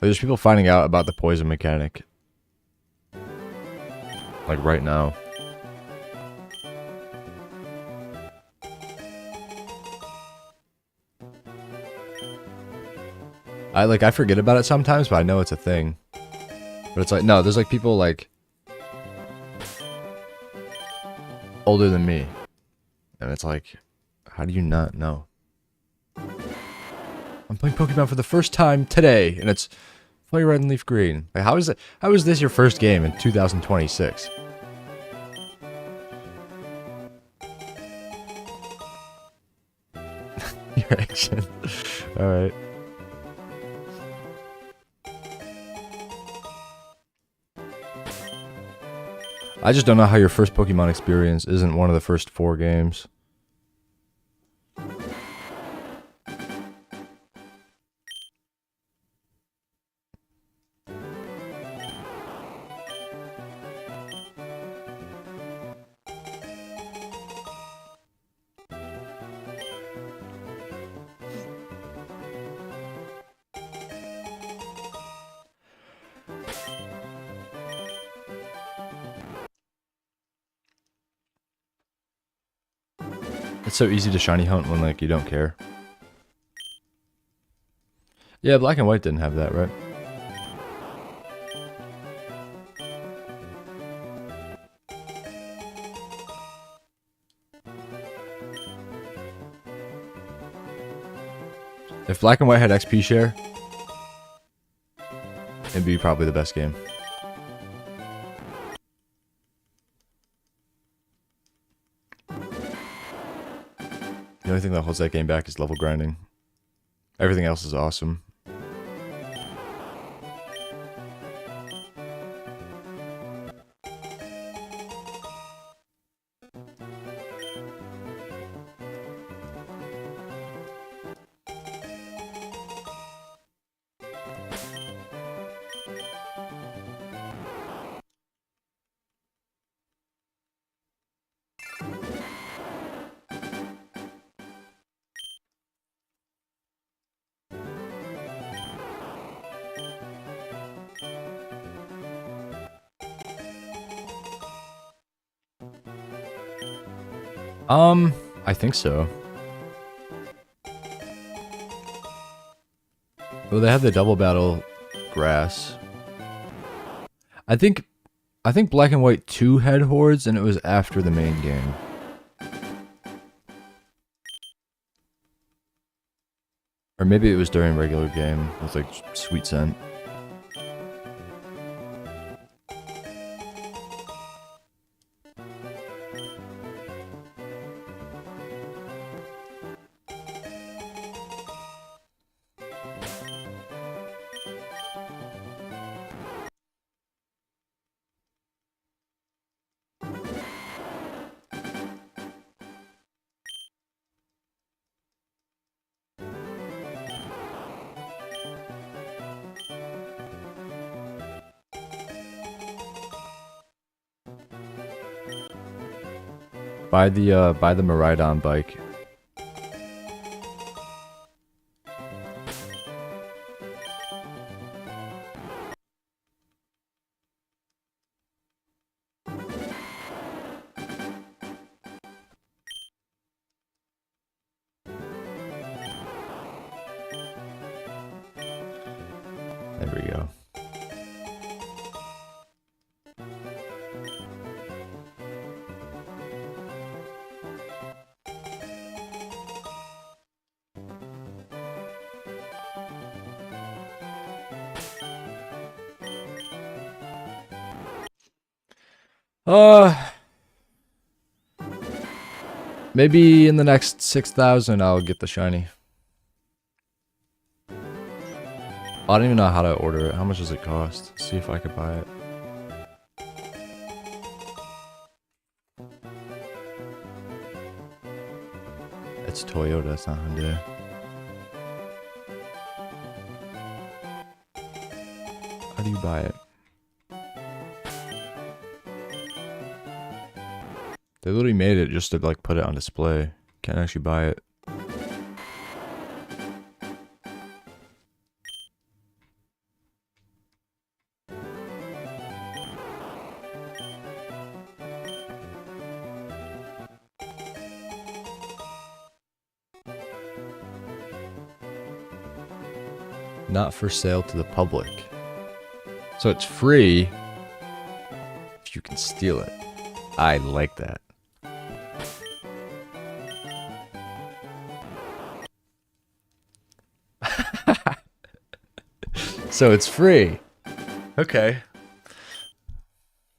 There's people finding out about the poison mechanic. Like right now. I forget about it sometimes, but I know it's a thing. But it's like, no, there's like people like older than me. And it's like, how do you not know? I'm playing Pokemon for the first time today, and it's Fire Red and Leaf Green. Like, how is this your first game in 2026? Your action. Alright. I just don't know how your first Pokemon experience isn't one of the first 4 games. It's so easy to shiny hunt when, like, you don't care. Yeah, Black and White didn't have that, right? If Black and White had XP share, it'd be probably the best game. The only thing that holds that game back is level grinding. Everything else is awesome. I think so. Well, they have the double battle grass. I think Black and White 2 had hordes, and it was after the main game. Or maybe it was during regular game with like Sweet Scent. Buy the Miraidon bike. There we go. Maybe in the next 6,000 I'll get the shiny. I don't even know how to order it. How much does it cost? See if I could buy it. It's Toyota, it's not Hyundai. How do you buy it? They literally made it just to like put it on display. Can't actually buy it. Not for sale to the public. So it's free if you can steal it. I like that. So it's free. Okay.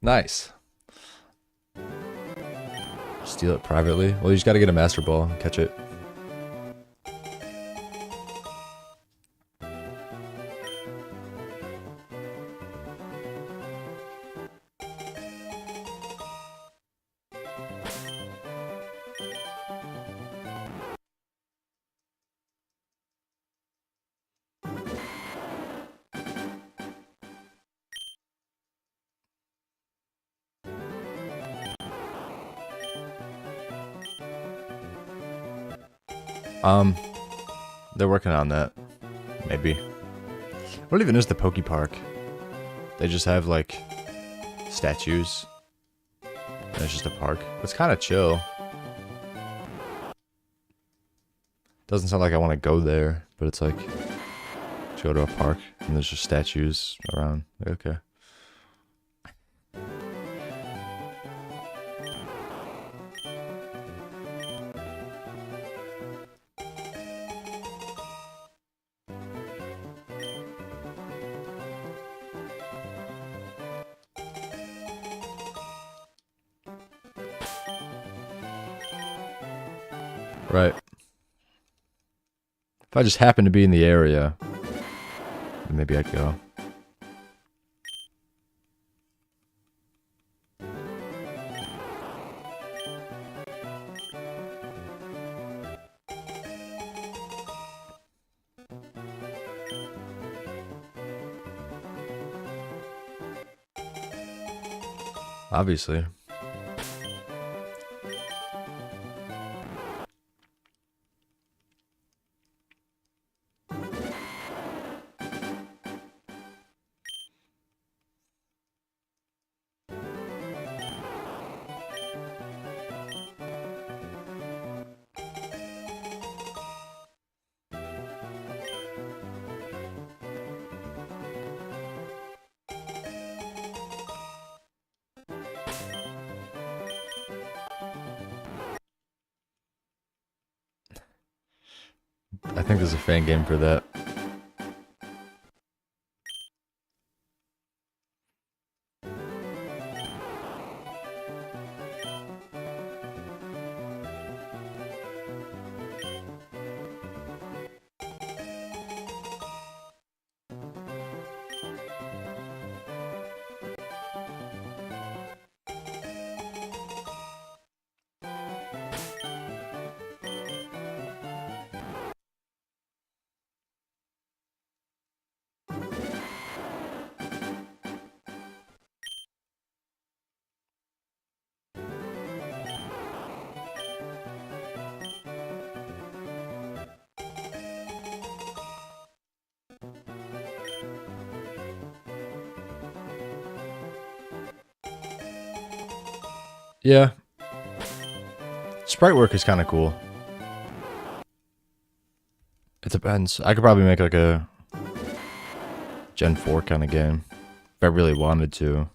Nice. Steal it privately? Well, you just gotta get a Master Ball and catch it. They're working on that. Maybe. What even is the Poke Park? They just have like statues. And it's just a park. It's kind of chill. Doesn't sound like I want to go there, but it's like go to a park and there's just statues around. Okay. Right. If I just happen to be in the area, then maybe I'd go. Obviously. I think there's a fan game for that. Yeah. Sprite work is kind of cool. It depends. I could probably make like a Gen 4 kind of game. If I really wanted to.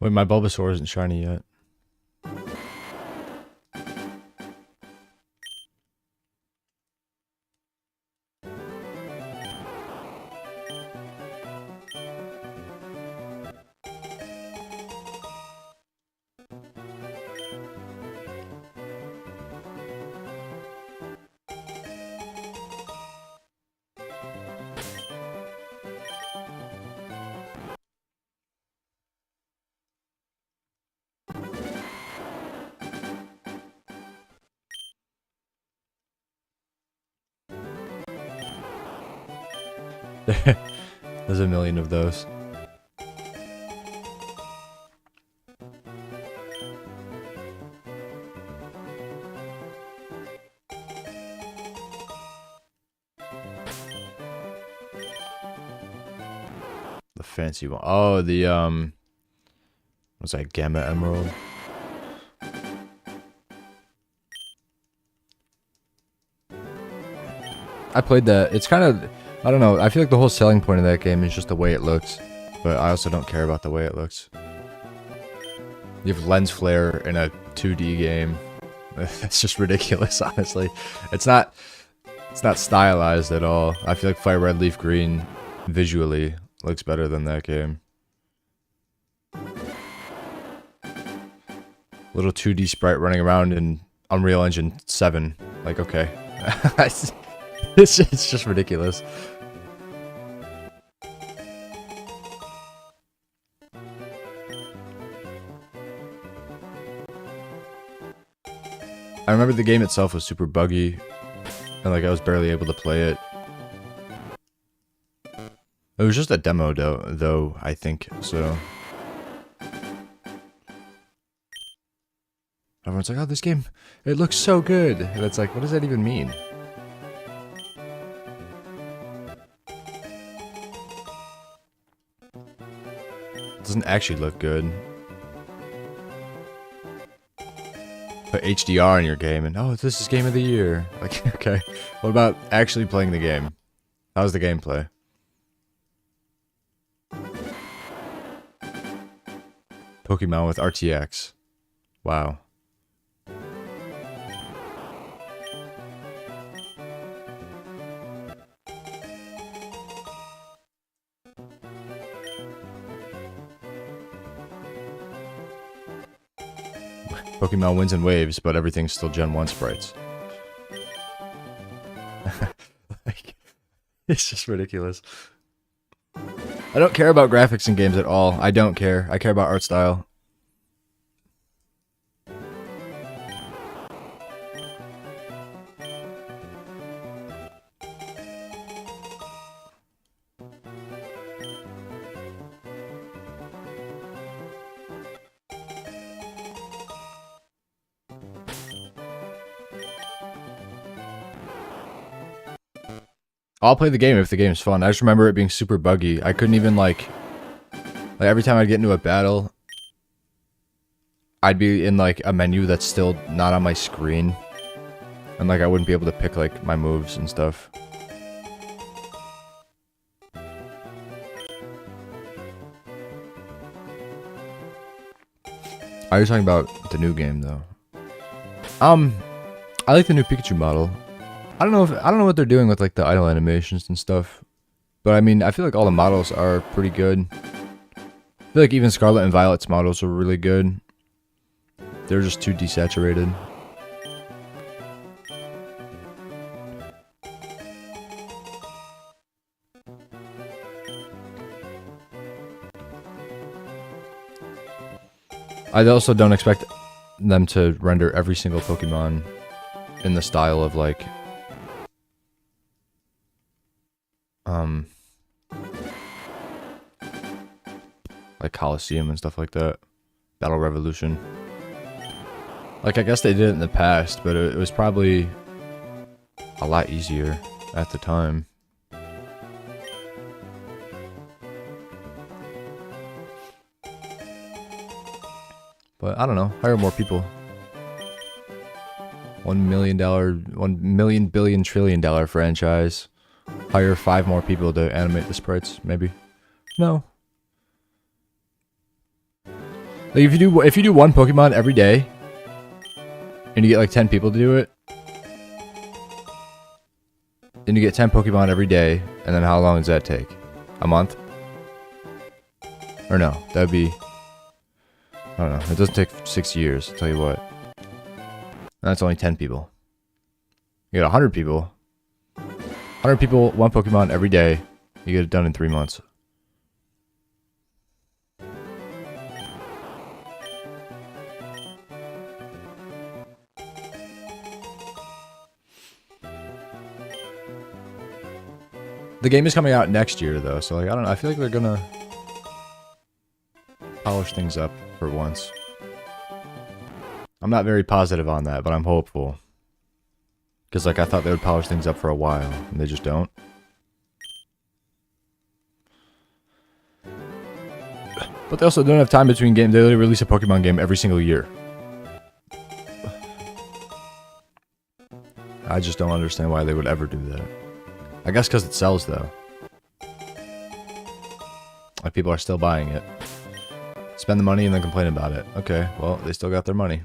Wait, my Bulbasaur isn't shiny yet. There's a million of those. The fancy one. Oh, the what's that? Gamma Emerald. I played that. It's kind of, I don't know. I feel like the whole selling point of that game is just the way it looks, but I also don't care about the way it looks. You have lens flare in a 2D game. That's just ridiculous, honestly. It's not stylized at all. I feel like Fire Red Leaf Green visually looks better than that game. Little 2D sprite running around in Unreal Engine 7. Like, okay. It's just ridiculous. I remember the game itself was super buggy, and like I was barely able to play it. It was just a demo though, I think, so. Everyone's like, oh, this game, it looks so good. And it's like, what does that even mean? It doesn't actually look good. Put HDR in your game and, oh, this is game of the year. Like, okay. What about actually playing the game? How's the gameplay? Pokemon with RTX. Wow. Pokemon wins in waves, but everything's still Gen 1 sprites. Like, it's just ridiculous. I don't care about graphics in games at all. I don't care. I care about art style. I'll play the game if the game's fun. I just remember it being super buggy. I couldn't even like every time I'd get into a battle, I'd be in like a menu that's still not on my screen. And like I wouldn't be able to pick like my moves and stuff. Are you talking about the new game though? I like the new Pikachu model. I don't know what they're doing with like the idle animations and stuff, but I mean I feel like all the models are pretty good. feel like even Scarlet and Violet's models were really good. They're just too desaturated. I also don't expect them to render every single Pokemon in the style of like Coliseum and stuff like that. Battle Revolution. Like, I guess they did it in the past, but it was probably a lot easier at the time. But I don't know, hire more people. $1 million, $1 million billion trillion dollar franchise. Hire 5 more people to animate the sprites, maybe. No. Like if you do one Pokemon every day, and you get like 10 people to do it, then you get 10 Pokemon every day, and then how long does that take? A month? Or no, that'd be, I don't know, it doesn't take 6 years, I'll tell you what. And that's only 10 people. You get 100 people. 100 people, 1 Pokemon every day, you get it done in 3 months. The game is coming out next year, though, so like I don't know. I feel like they're gonna polish things up for once. I'm not very positive on that, but I'm hopeful. Because like I thought they would polish things up for a while, and they just don't. But they also don't have time between games. They literally release a Pokemon game every single year. I just don't understand why they would ever do that. I guess because it sells, though. Like, people are still buying it. Spend the money and then complain about it. Okay, well, they still got their money.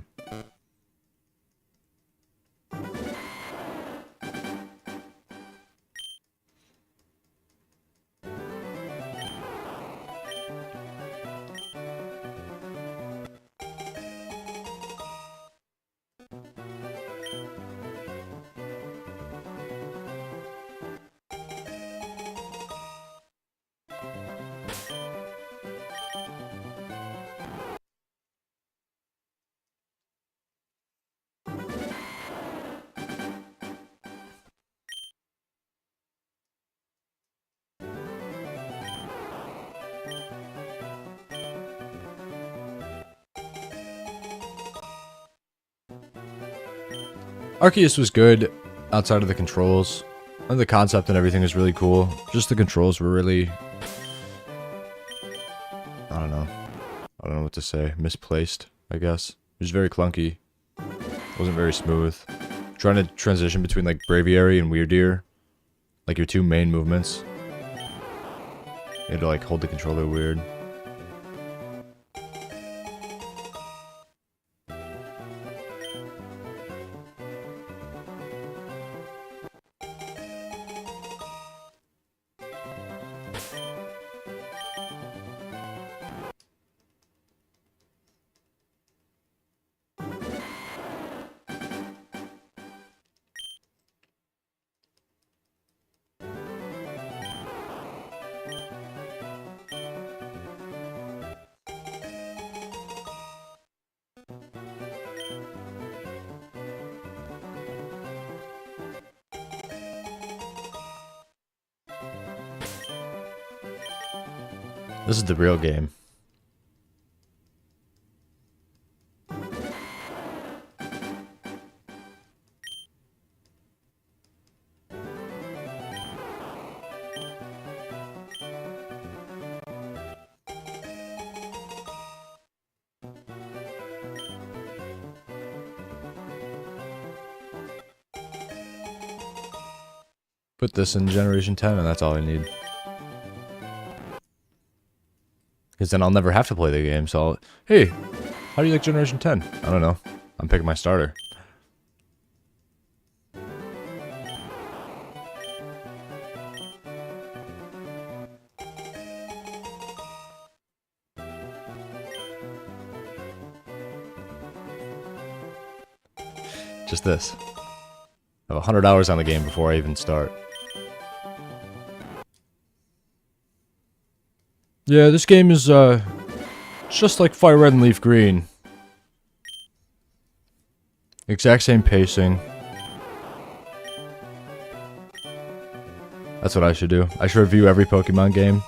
Arceus was good outside of the controls. And the concept and everything was really cool. Just the controls were really... I don't know what to say. Misplaced, I guess. It was very clunky. Wasn't very smooth. Trying to transition between like Braviary and Weirdeer. Like your 2 main movements. You had to like hold the controller weird. This is the real game. Put this in Generation 10 and that's all I need. Because then I'll never have to play the game, so I'll... Hey, how do you like Generation 10? I don't know. I'm picking my starter. Just this. I have 100 hours on the game before I even start. Yeah, this game is, just like Fire Red and Leaf Green. Exact same pacing. That's what I should do. I should review every Pokemon game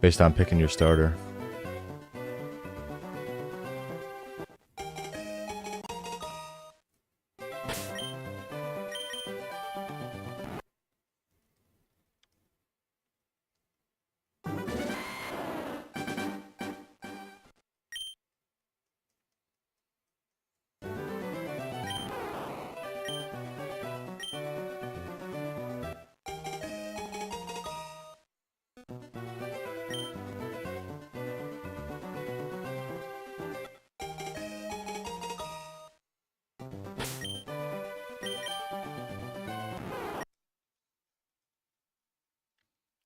based on picking your starter.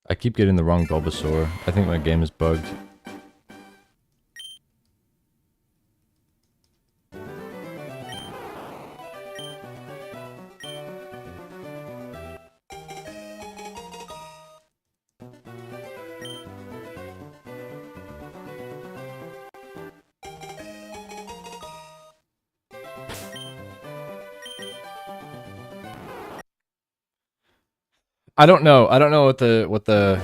I keep getting the wrong Bulbasaur. I think my game is bugged. I don't know. I don't know what the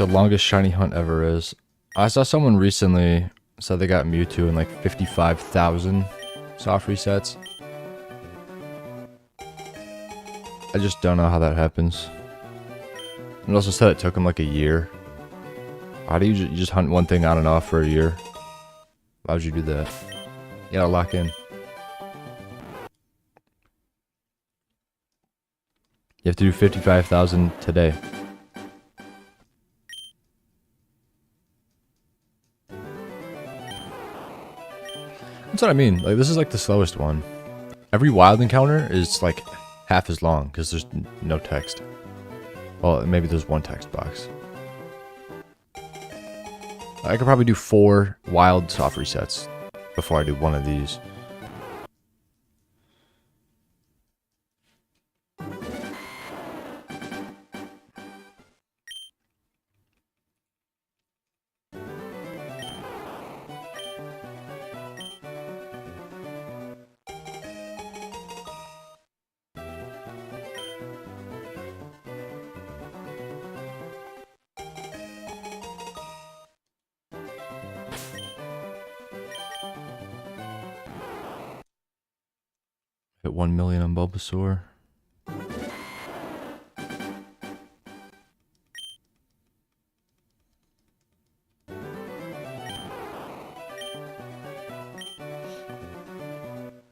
longest shiny hunt ever is. I saw someone recently said they got Mewtwo in like 55,000 soft resets. I just don't know how that happens. It also said it took him like a year. How do you just hunt one thing on and off for a year? Why would you do that? You gotta lock in. You have to do 55,000 today. That's what I mean. Like, this is like the slowest one. Every wild encounter is like half as long because there's no text. Well, maybe there's one text box. I could probably do 4 wild soft resets before I do one of these. Hit 1 million on Bulbasaur.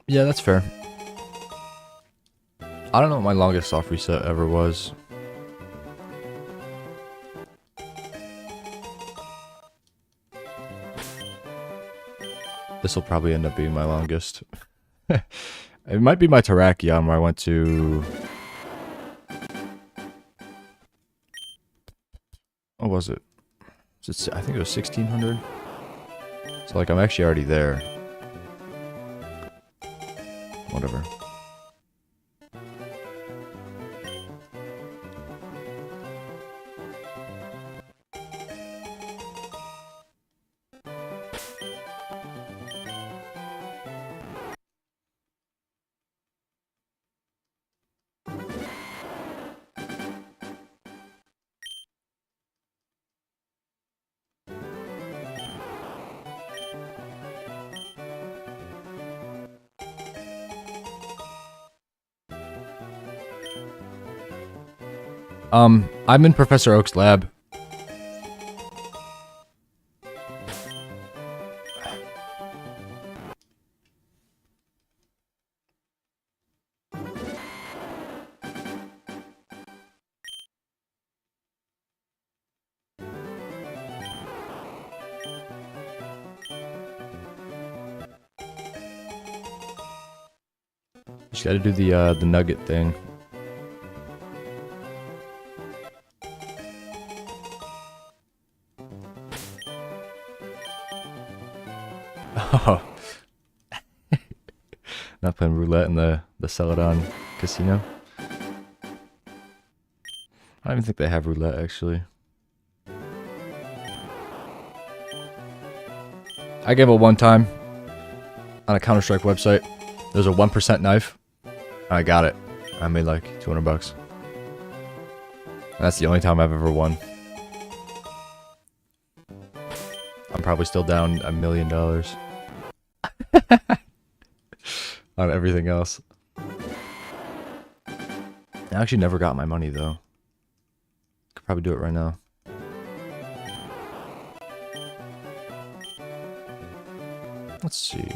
Yeah, that's fair. I don't know what my longest soft reset ever was. This will probably end up being my longest. It might be my Terrakion where I went to... What was it? I think it was 1600. So like I'm actually already there. Whatever. I'm in Professor Oak's lab. Just gotta do the nugget thing. Oh. not playing roulette in the Celadon casino. I don't even think they have roulette, actually. I gave it one time on a Counter-Strike website. There's a 1% knife. I got it. I made like 200 bucks. That's the only time I've ever won. I'm probably still down $1 million on everything else. I actually never got my money though. Could probably do it right now. Let's see.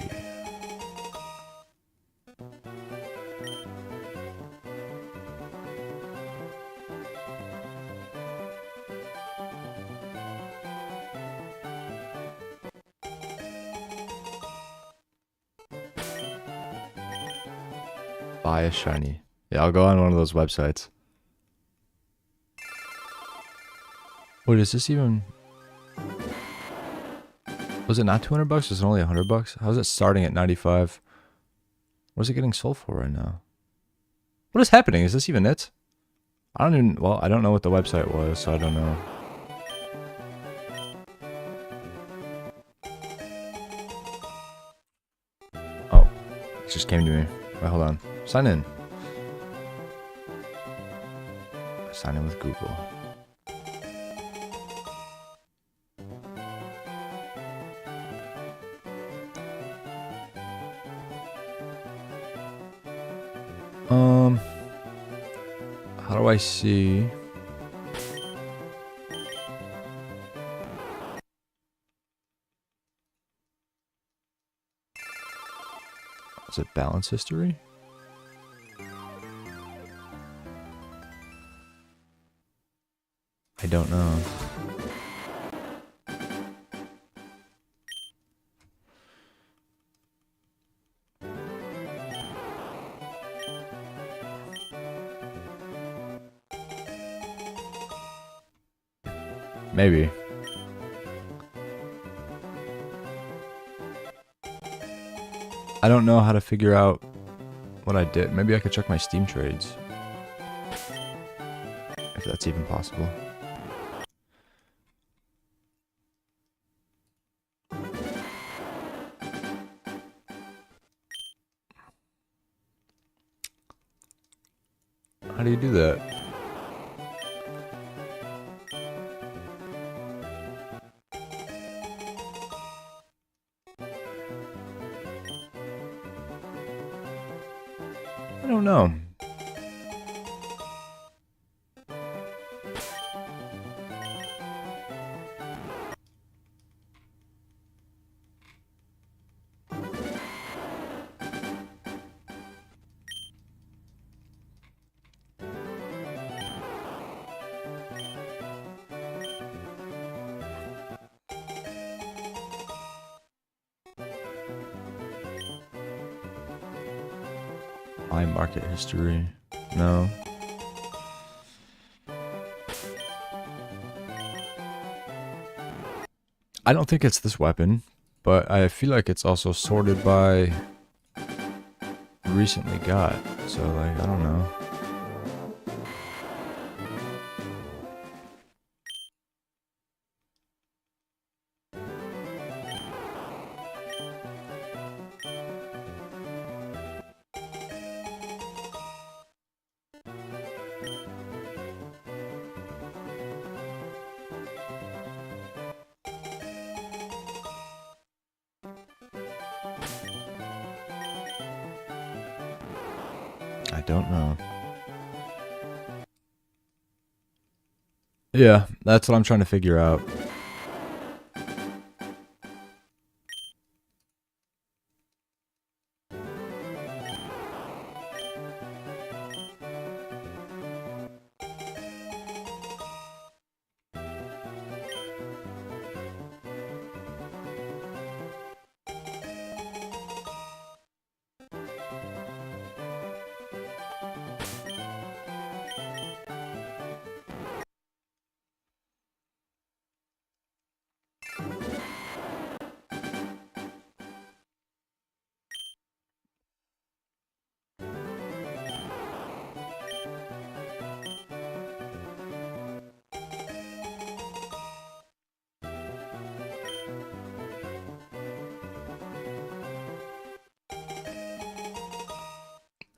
Buy a shiny. Yeah, I'll go on one of those websites. Wait, is this even... Was it not 200 bucks? Was it only 100 bucks? How's it starting at 95? What is it getting sold for right now? What is happening? Is this even it? I don't even... Well, I don't know what the website was, so I don't know. Oh. It just came to me. Wait, hold on. Sign in. Sign in with Google. How do I see? Is it balance history? I don't know. Maybe. I don't know how to figure out what I did. Maybe I could check my Steam trades. If that's even possible. How do you do that? I don't know. My market history. No. I don't think it's this weapon, but I feel like it's also sorted by recently got. So like, I don't know. I don't know. Yeah, that's what I'm trying to figure out.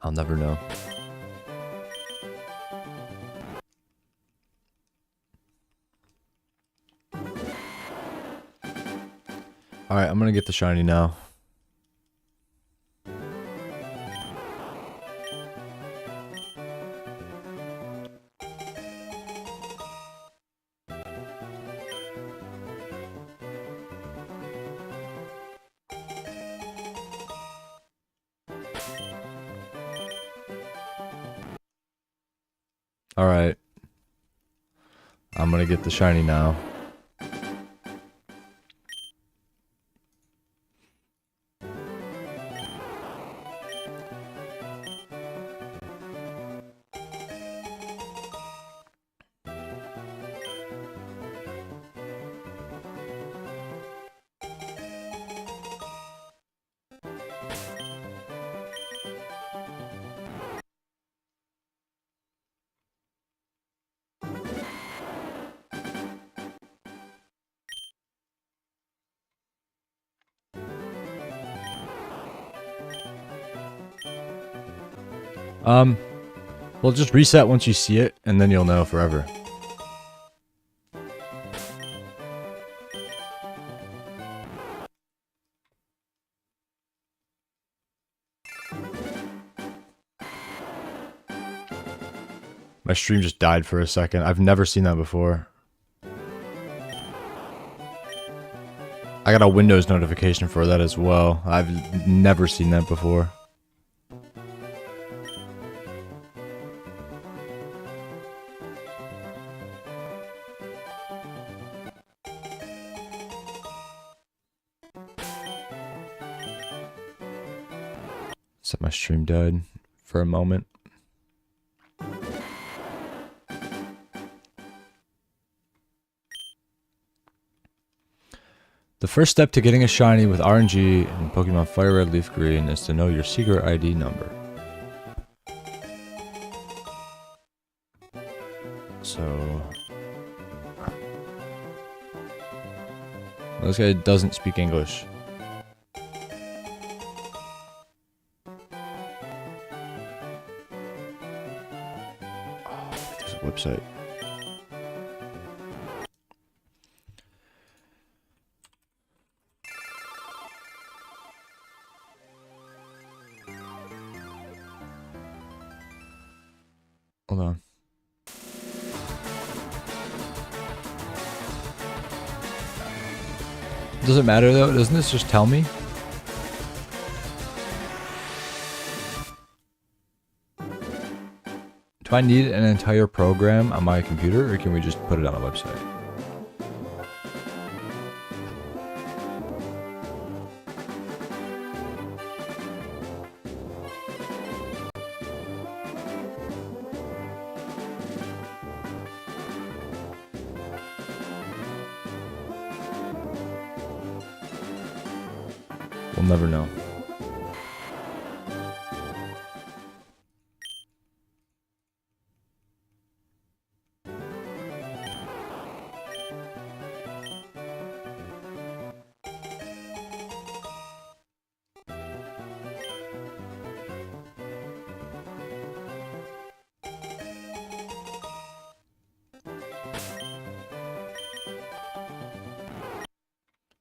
I'll never know. Alright, I'm gonna get the shiny now. Alright. I'm gonna get the shiny now. Well, just reset once you see it, and then you'll know forever. My stream just died for a second. I've never seen that before. I got a Windows notification for that as well. I've never seen that before. Except my stream died for a moment. The first step to getting a shiny with RNG in Pokemon Fire Red Leaf Green is to know your secret ID number. So... this guy doesn't speak English. Oh, there's a website. Hold on. Does it matter though? Doesn't this just tell me? Do I need an entire program on my computer, or can we just put it on a website? We'll never know.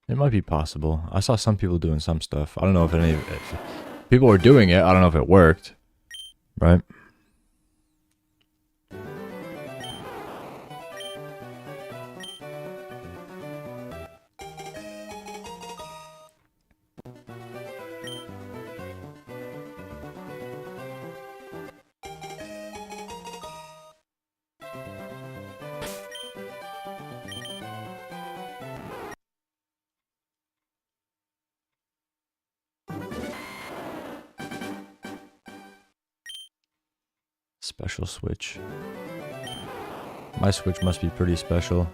It might be possible. I saw some people doing some stuff. I don't know if people were doing it. I don't know if it worked. Right? Special switch. My switch must be pretty special.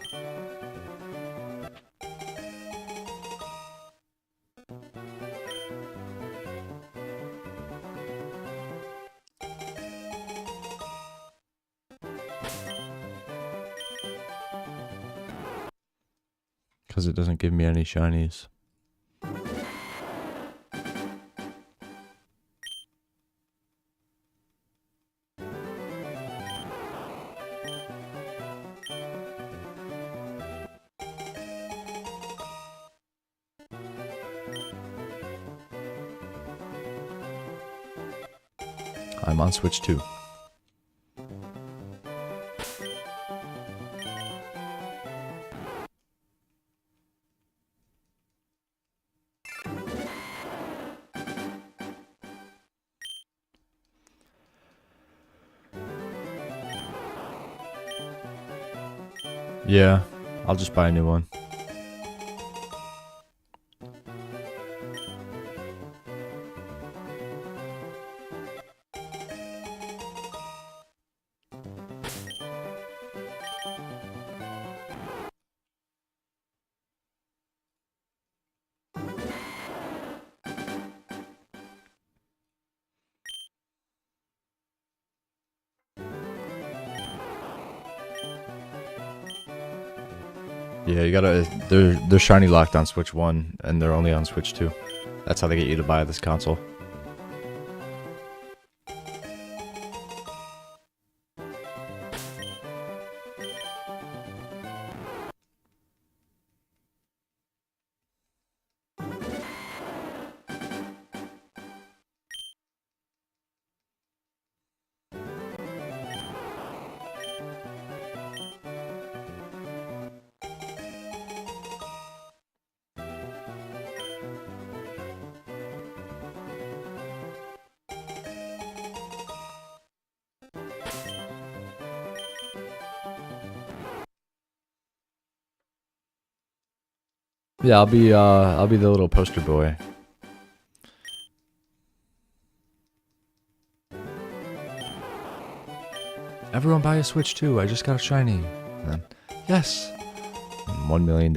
Because it doesn't give me any shinies. I'm on Switch 2. Yeah, I'll just buy a new one. Yeah, you gotta. They're shiny locked on Switch 1, and they're only on Switch 2. That's how they get you to buy this console. Yeah, I'll be the little poster boy. Everyone buy a Switch 2. I just got a shiny. And then, yes. $1 million.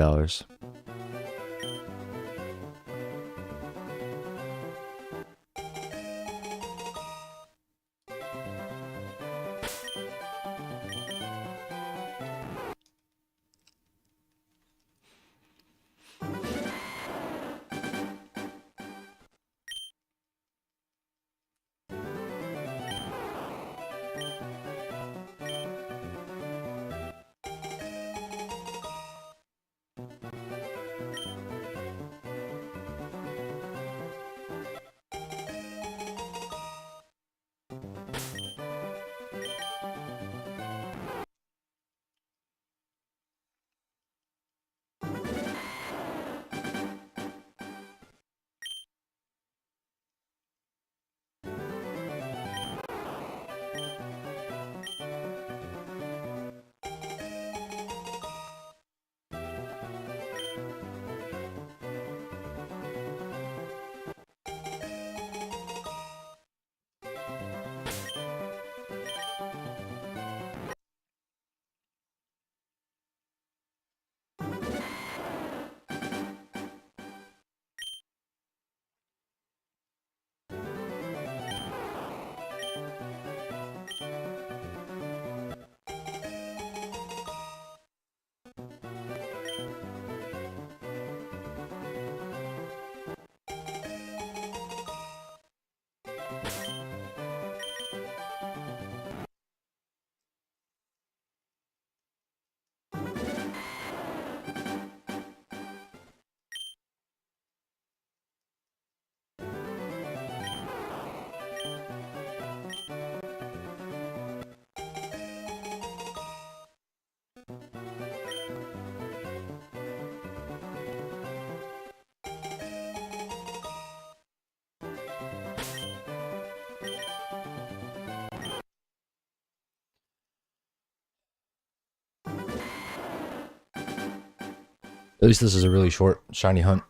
At least this is a really short, shiny hunt,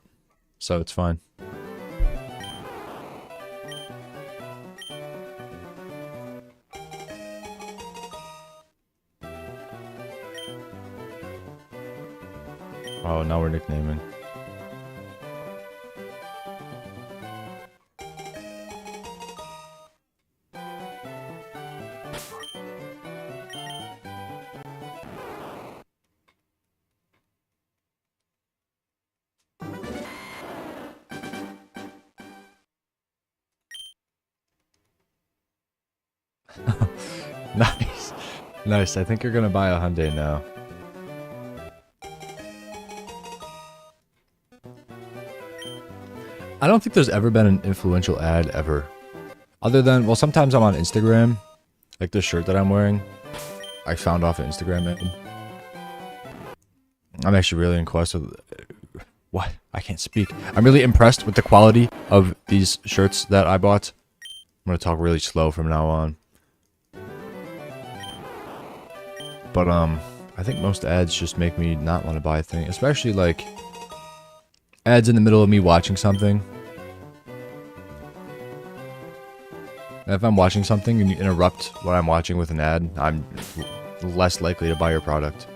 so it's fine. Oh, now we're nicknaming. Nice. Nice. I think you're gonna buy a Hyundai now. I don't think there's ever been an influential ad ever Other than, well, sometimes I'm on Instagram. Like this shirt that I'm wearing, I found off of Instagram. Man. I'm actually really impressed with... What? I can't speak. I'm really impressed with the quality of these shirts that I bought. I'm going to talk really slow from now on. But, I think most ads just make me not want to buy a thing. Especially, like, ads in the middle of me watching something. If I'm watching something and you interrupt what I'm watching with an ad, I'm less likely to buy your product.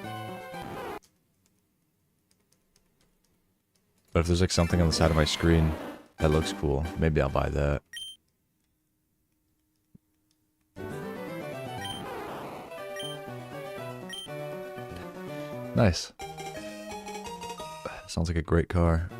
But if there's like something on the side of my screen that looks cool, maybe I'll buy that. Nice. Sounds like a great car.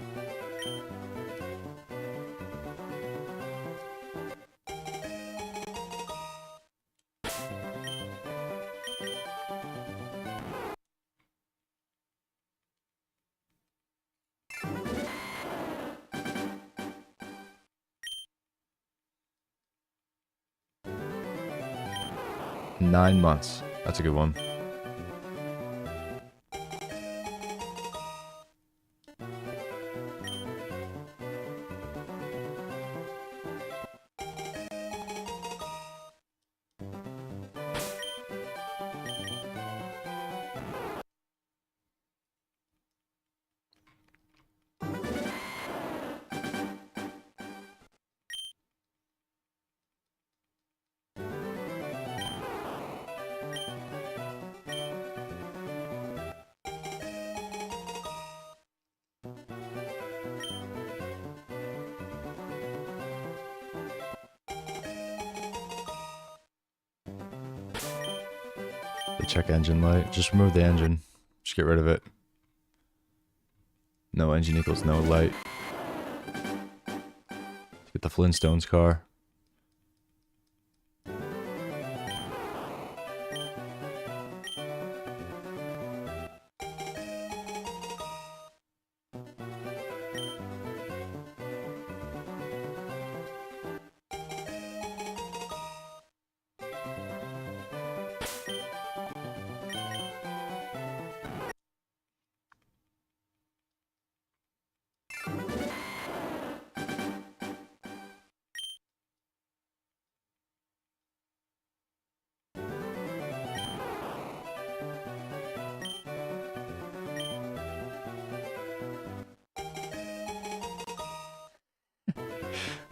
Nine months. That's a good one. The check engine light. Just remove the engine. Just get rid of it. No engine equals no light. Let's get the Flintstones car.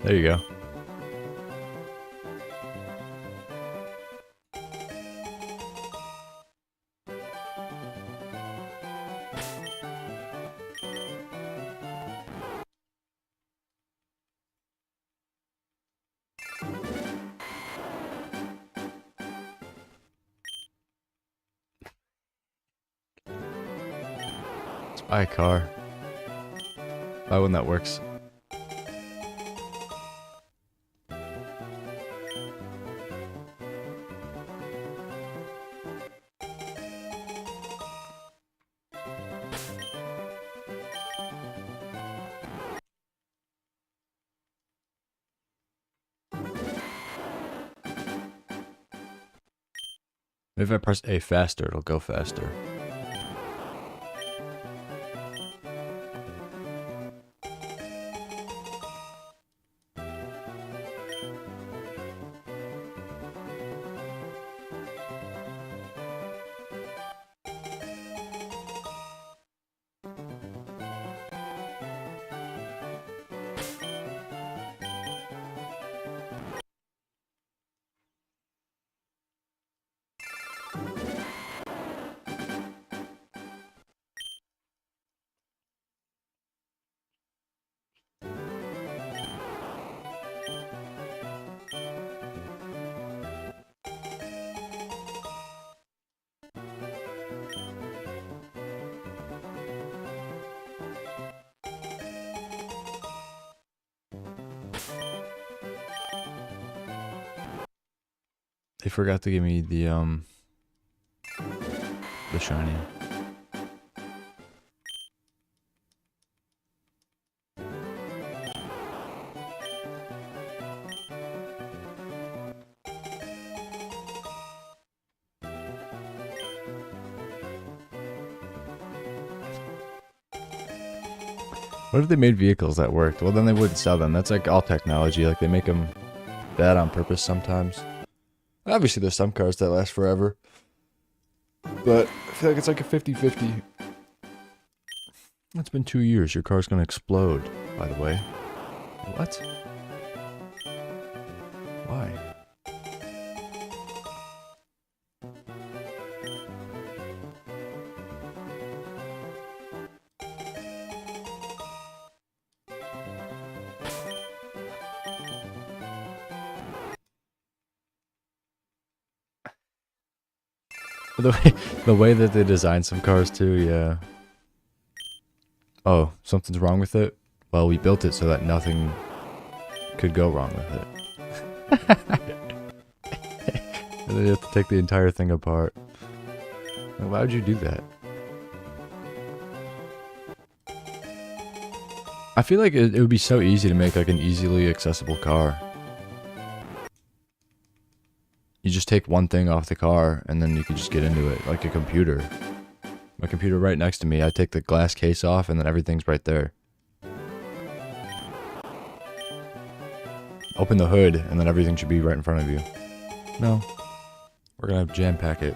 There you go. Let's buy a car. Buy one that works. Maybe if I press A faster, it'll go faster. They forgot to give me the shiny. What if they made vehicles that worked? Well, then they wouldn't sell them. That's like all technology. Like, they make them bad on purpose sometimes. Obviously, there's some cars that last forever. But I feel like it's like a 50-50. It's been 2 years. Your car's gonna explode, by the way. What? Why? The way that they design some cars too, yeah. Oh, something's wrong with it? Well, we built it so that nothing could go wrong with it. And then you have to take the entire thing apart. Like, why would you do that? I feel like it would be so easy to make like an easily accessible car. You just take one thing off the car and then you can just get into it, like a computer. My computer right next to me, I take the glass case off and then everything's right there. Open the hood and then everything should be right in front of you. No. We're gonna jam pack it.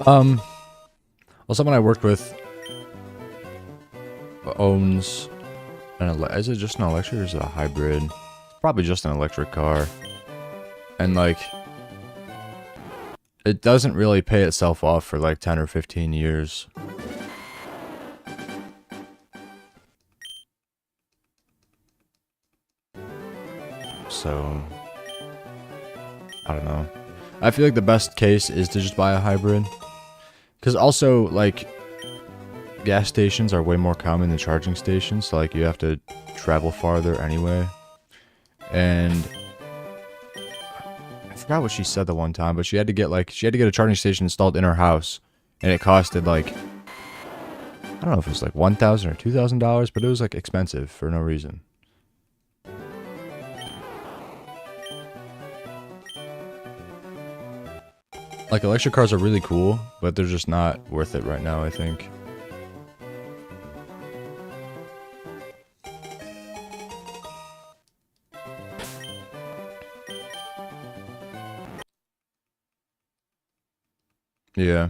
Well, someone I worked with owns is it just an electric or is it a hybrid? It's probably just an electric car. And like, it doesn't really pay itself off for like 10 or 15 years. So, I don't know. I feel like the best case is to just buy a hybrid. Because also, like, gas stations are way more common than charging stations. So, like, you have to travel farther anyway. And I forgot what she said the one time, but she had to get a charging station installed in her house. And it costed, like, I don't know if it was like $1,000 or $2,000, but it was, like, expensive for no reason. Like, electric cars are really cool, but they're just not worth it right now, I think. Yeah.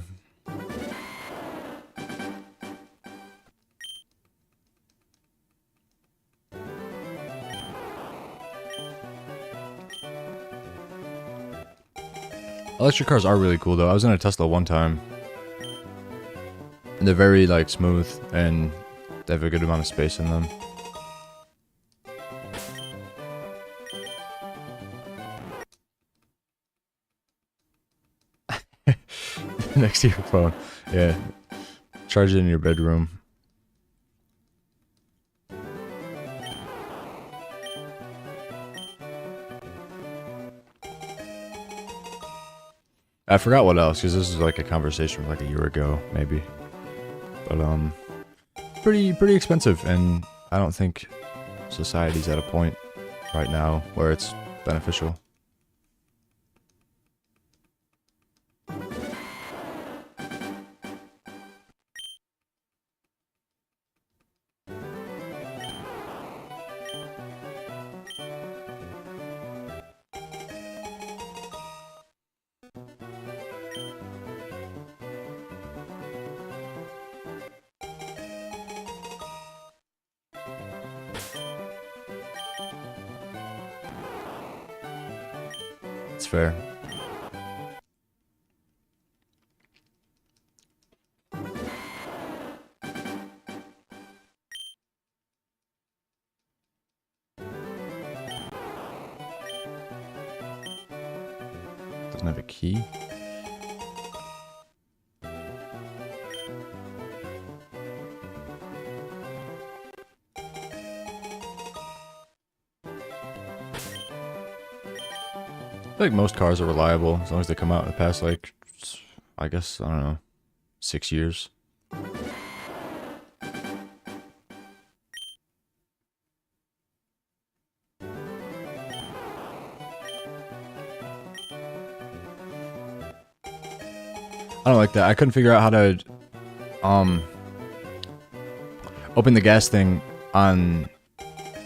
Electric cars are really cool, though. I was in a Tesla one time. And they're very, like, smooth, and they have a good amount of space in them. Next to your phone. Yeah. Charge it in your bedroom. I forgot what else, because this is like a conversation from like a year ago, maybe. But, pretty expensive, and I don't think society's at a point right now where it's beneficial. It's fair. Doesn't have a key. I feel like most cars are reliable as long as they come out in the past, like, I guess, I don't know, 6 years. I don't like that. I couldn't figure out how to open the gas thing on...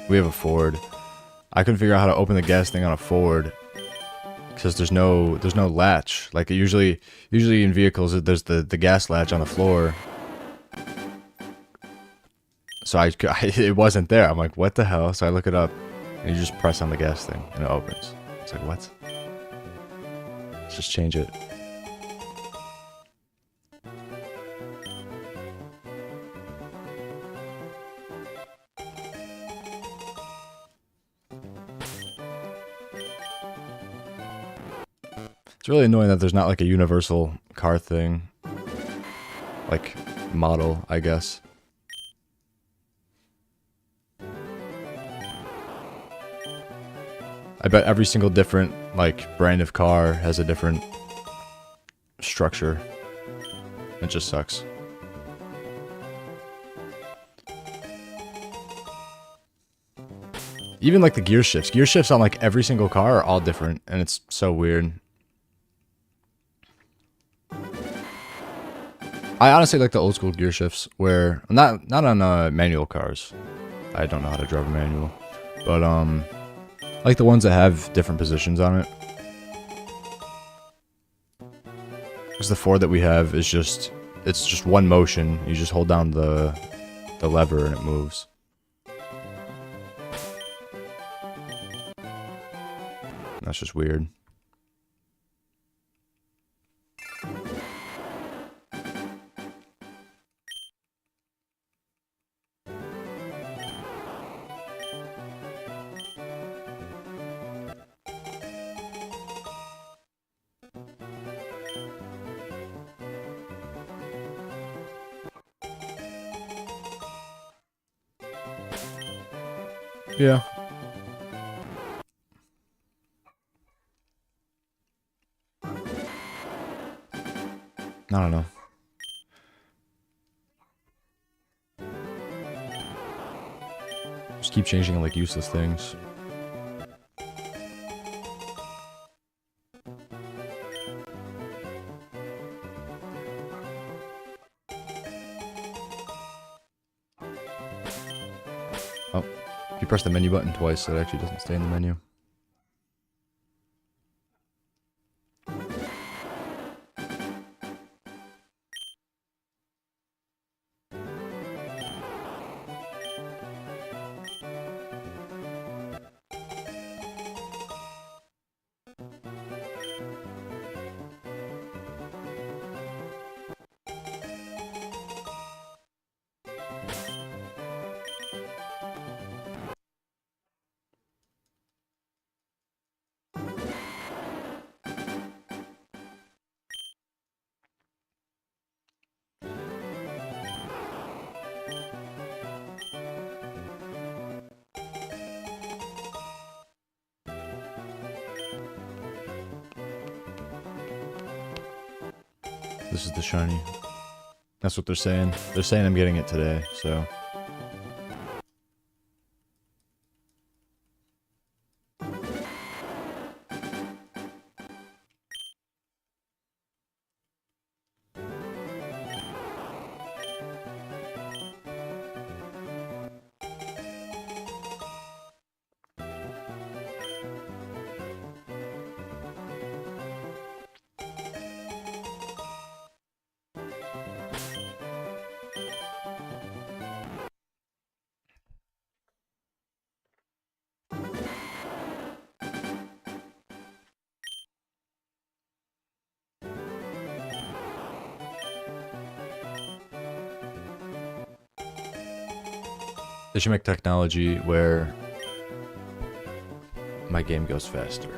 We have a Ford. I couldn't figure out how to open the gas thing on a Ford because there's no latch. Like usually in vehicles there's the gas latch on the floor. So it wasn't there. I'm like, what the hell? So I look it up and you just press on the gas thing and it opens. It's like, what? Let's just change it. It's really annoying that there's not like a universal car thing. Like, model, I guess. I bet every single different, like, brand of car has a different structure. It just sucks. Even like the gear shifts. Gear shifts on like every single car are all different, and it's so weird. I honestly like the old school gear shifts where not on manual cars. I don't know how to drive a manual, but like the ones that have different positions on it. Because the Ford that we have is it's just one motion. You just hold down the lever and it moves. That's just weird. Yeah. I don't know. Just keep changing like useless things. Oh, if you press the menu button twice, it actually doesn't stay in the menu. This is the shiny. That's what they're saying. They're saying I'm getting it today, so... They should make technology where my game goes faster.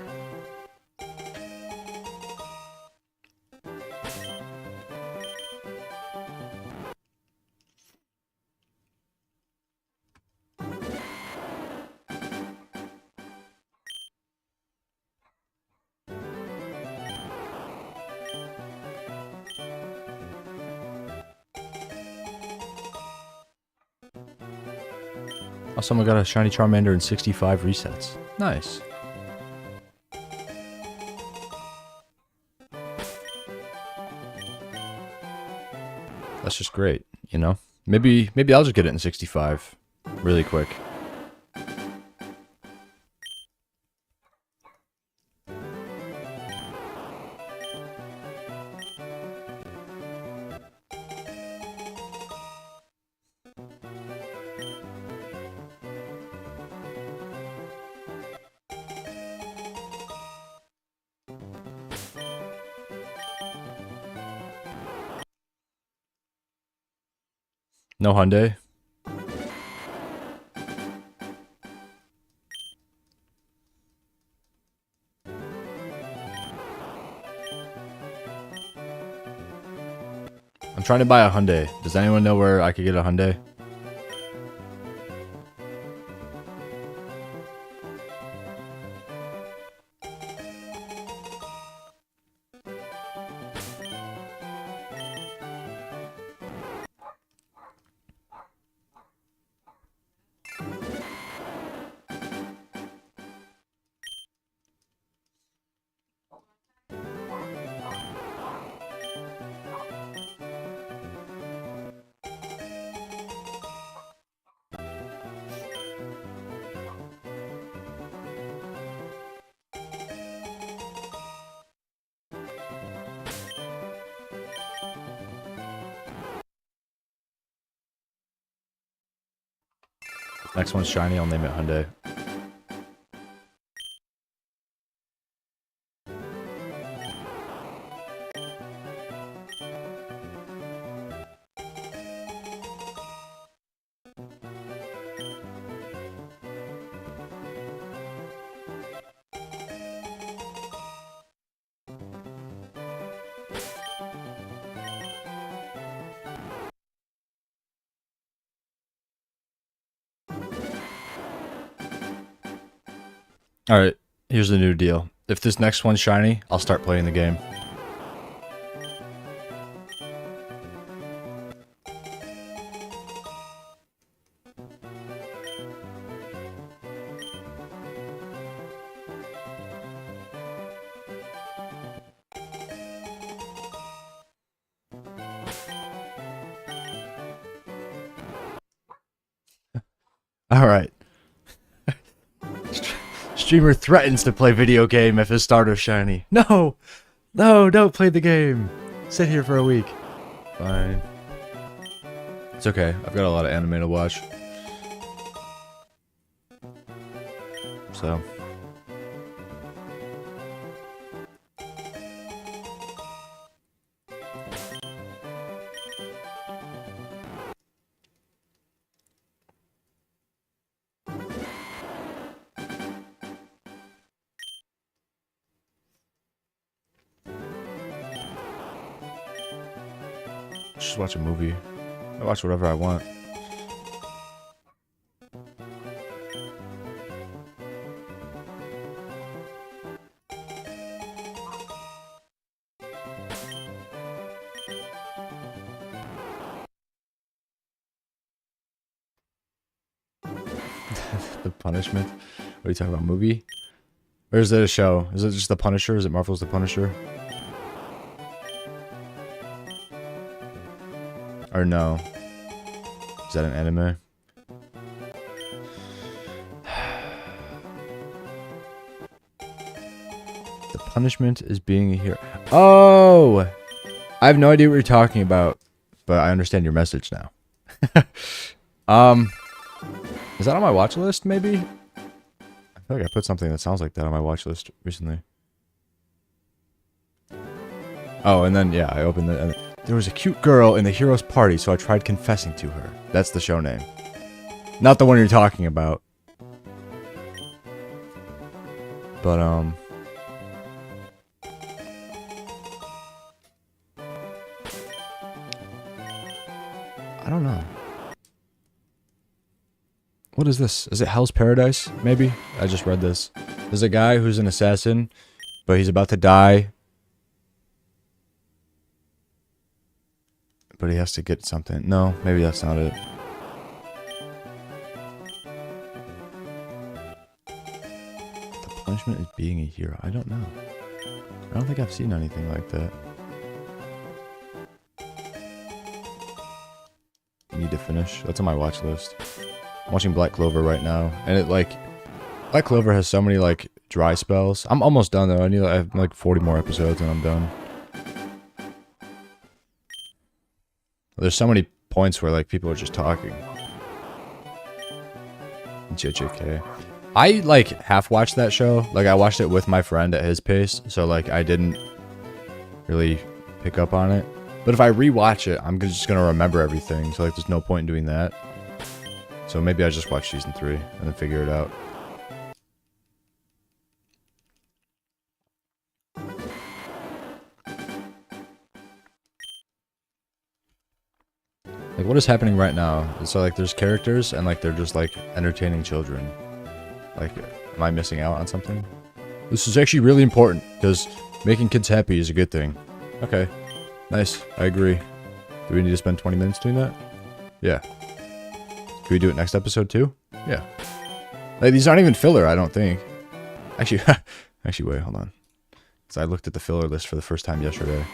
Oh, someone got a shiny Charmander in 65 resets. Nice. That's just great, you know? Maybe I'll just get it in 65 really quick. No Hyundai? I'm trying to buy a Hyundai. Does anyone know where I could get a Hyundai? Next one's shiny, I'll name it Hyundai. Alright, here's the new deal. If this next one's shiny, I'll start playing the game. Alright. Streamer threatens to play video game if his starter's shiny. No! No, don't play the game. Sit here for a week. Fine. It's okay. I've got a lot of anime to watch. So. Just watch a movie. I watch whatever I want. The Punishment? What are you talking about? Movie? Or is it a show? Is it just The Punisher? Is it Marvel's The Punisher? Or no? Is that an anime? The punishment is being a hero. Oh! I have no idea what you're talking about, but I understand your message now. Is that on my watch list, maybe? I feel like I put something that sounds like that on my watch list recently. Oh, and then, yeah, I opened it, and there was a cute girl in the hero's party, so I tried confessing to her. That's the show name. Not the one you're talking about. But, I don't know. What is this? Is it Hell's Paradise? Maybe? I just read this. There's a guy who's an assassin, but he's about to die. But he has to get something. No, maybe that's not it. The punishment is being a hero. I don't know. I don't think I've seen anything like that. Need to finish. That's on my watch list. I'm watching Black Clover right now, and it like Black Clover has so many like dry spells. I'm almost done though. I have like 40 more episodes and I'm done. There's so many points where like people are just talking. JJK. I like half watched that show. Like I watched it with my friend at his pace, so like I didn't really pick up on it. But if I rewatch it, I'm just gonna remember everything. So like there's no point in doing that. So maybe I just watch season 3 and then figure it out. Like what is happening right now? So like there's characters and like they're just like entertaining children. Like am I missing out on something? This is actually really important because making kids happy is a good thing. Okay. Nice. I agree. Do we need to spend 20 minutes doing that? Yeah. Can we do it next episode too? Yeah. Like these aren't even filler, I don't think. Actually, actually wait, hold on. Because I looked at the filler list for the first time yesterday.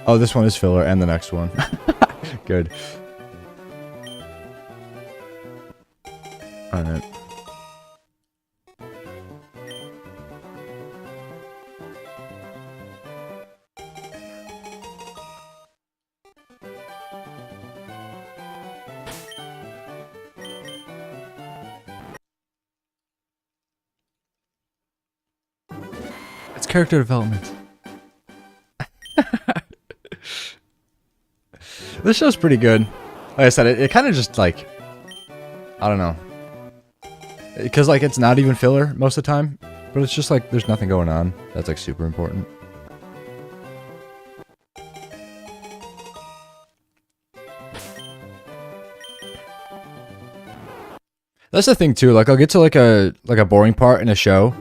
Oh, this one is filler, and the next one. Good. Alright. It's character development. This show's pretty good. Like I said, it kind of just like, I don't know. Because like it's not even filler most of the time, but it's just like there's nothing going on that's like super important. That's the thing too, like I'll get to like a boring part in a show,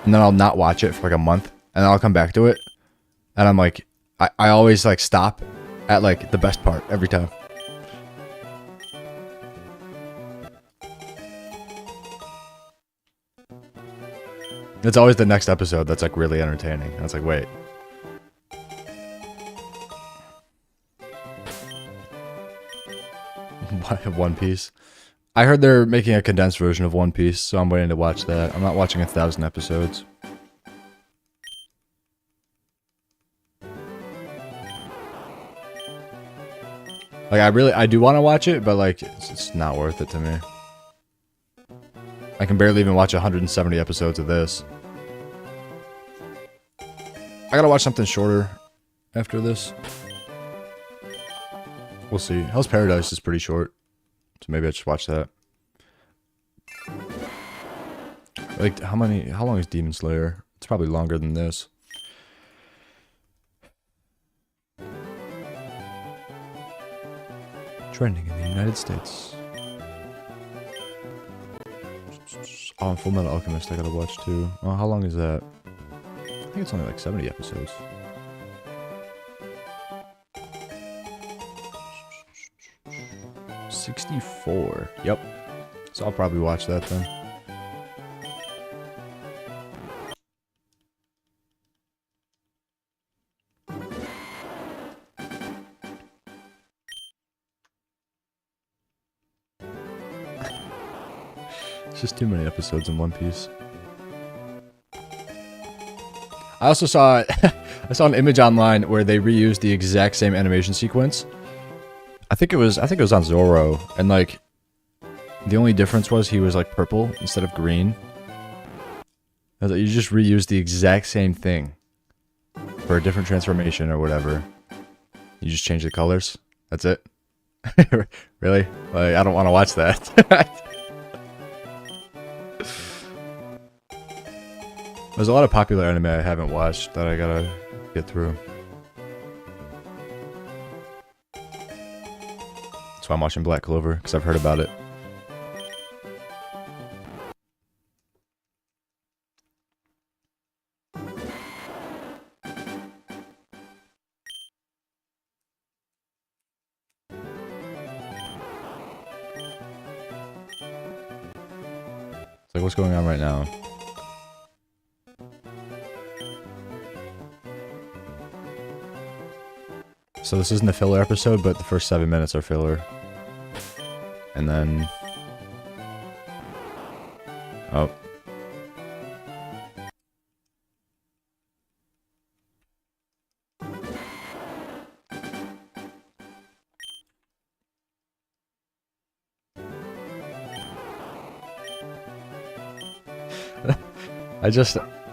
and then I'll not watch it for like a month, and then I'll come back to it, and I'm like, I always like stop at like the best part every time. It's always the next episode that's like really entertaining. And it's like, wait. One Piece. I heard they're making a condensed version of One Piece, so I'm waiting to watch that. I'm not watching 1,000 episodes. Like, I do want to watch it, but like, it's not worth it to me. I can barely even watch 170 episodes of this. I gotta watch something shorter after this. We'll see. Hell's Paradise is pretty short, so maybe I just watch that. Like, how long is Demon Slayer? It's probably longer than this. Trending in the United States. Oh, and Full Metal Alchemist I gotta watch too. Oh, how long is that? I think it's only like 70 episodes. $64. Yep. So I'll probably watch that then. It's just too many episodes in One Piece. I also saw I saw an image online where they reused the exact same animation sequence. I think it was on Zoro, and like The only difference was he was like purple instead of green. I was like, you just reused the exact same thing for a different transformation or whatever. You just change the colors. That's it. Really? Like, I don't want to watch that. There's a lot of popular anime I haven't watched that I gotta get through. That's why I'm watching Black Clover, because I've heard about it. It's like, what's going on right now? So this isn't a filler episode, but the first 7 minutes are filler. And then... Oh.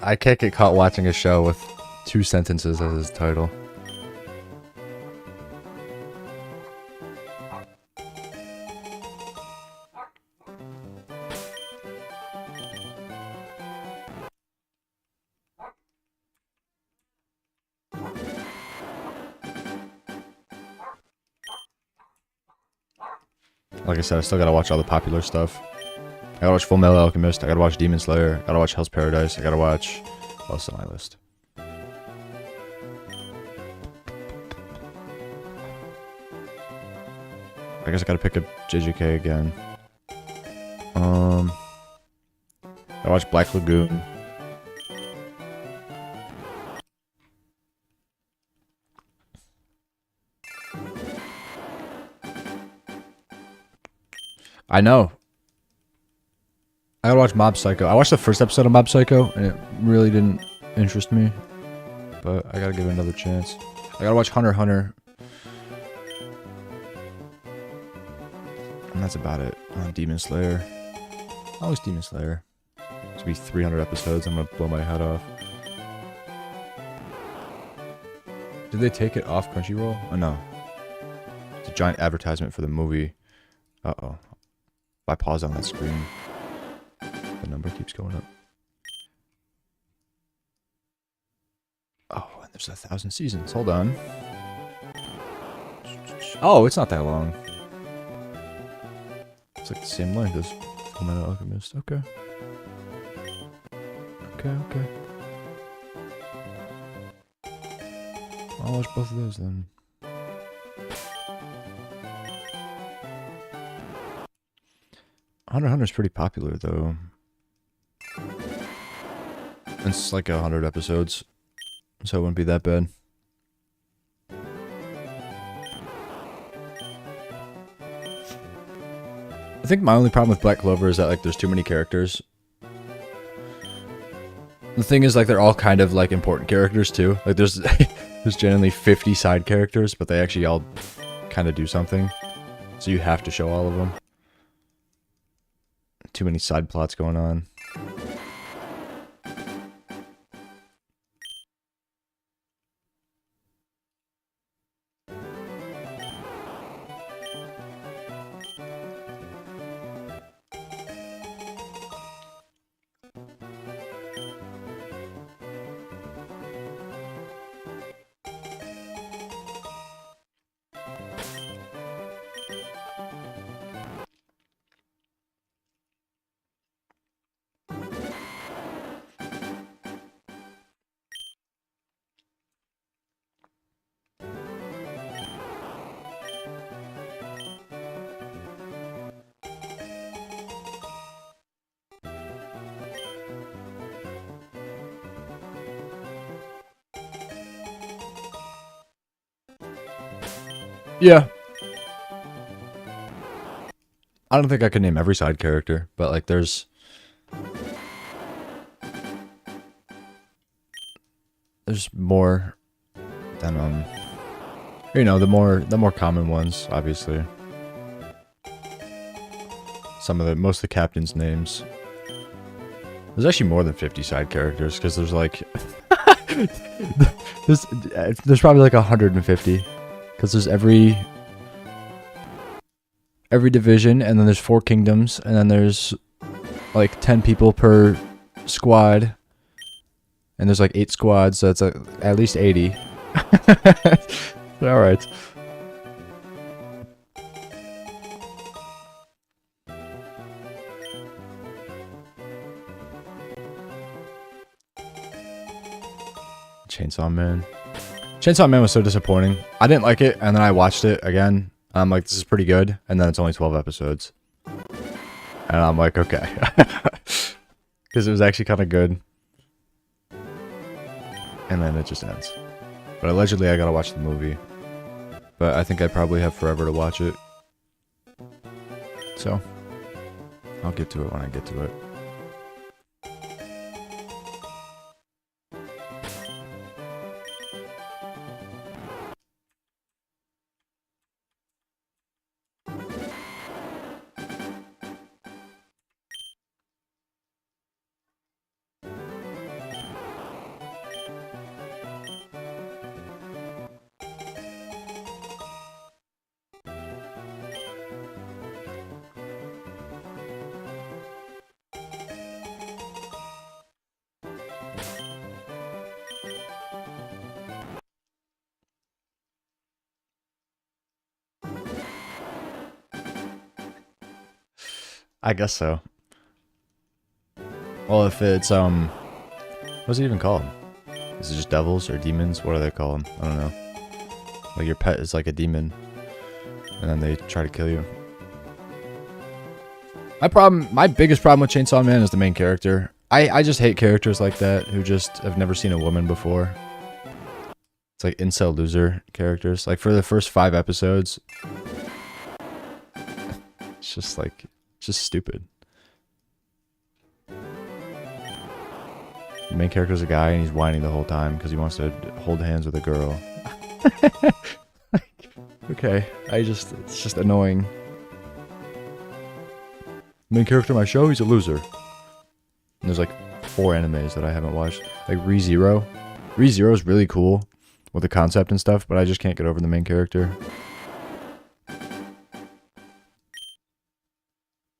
I can't get caught watching a show with 2 sentences as its title. Like I said, I still gotta watch all the popular stuff. I gotta watch Full Metal Alchemist, I gotta watch Demon Slayer, I gotta watch Hell's Paradise, I gotta watch... What else is on my list? I guess I gotta pick up JJK again. I watch Black Lagoon. I know. I gotta watch Mob Psycho. I watched the first episode of Mob Psycho, and it really didn't interest me. But I gotta give it another chance. I gotta watch Hunter x Hunter. And that's about it. Demon Slayer. Always Demon Slayer. It's gonna be 300 episodes. I'm gonna blow my head off. Did they take it off Crunchyroll? Oh no. It's a giant advertisement for the movie. Uh-oh. If I pause on that screen, the number keeps going up. Oh, and there's 1,000 seasons. Hold on. Oh, it's not that long. It's like the same length as Fullmetal Alchemist. Okay. Okay. I'll watch both of those then. Hunter x Hunter is pretty popular though. It's like 100 episodes, so it wouldn't be that bad. I think my only problem with Black Clover is that like there's too many characters. The thing is like they're all kind of like important characters too. Like there's there's generally 50 side characters, but they actually all kind of do something. So you have to show all of them. Too many side plots going on. Yeah. I don't think I can name every side character, but like there's more than you know, the more common ones, obviously. most of the captains' names. There's actually more than 50 side characters because there's like there's probably like 150 because there's every division, and then there's 4 kingdoms, and then there's like 10 people per squad, and there's like 8 squads, so it's at least 80. All right. Chainsaw Man. Chainsaw Man was so disappointing. I didn't like it, and then I watched it again. I'm like, this is pretty good, and then it's only 12 episodes. And I'm like, okay. Because it was actually kind of good. And then it just ends. But allegedly I gotta watch the movie. But I think I probably have forever to watch it. So, I'll get to it when I get to it. I guess so. Well, if it's, what's it even called? Is it just devils or demons? What are they called? I don't know. Like your pet is like a demon, and then they try to kill you. My biggest problem with Chainsaw Man is the main character. I just hate characters like that who just have never seen a woman before. It's like incel loser characters. Like for the first 5 episodes, it's just like, just stupid. The main character's a guy and he's whining the whole time because he wants to hold hands with a girl. Like, okay, it's just annoying. Main character of my show, he's a loser. And there's like 4 animes that I haven't watched. Like ReZero. ReZero is really cool with the concept and stuff, but I just can't get over the main character.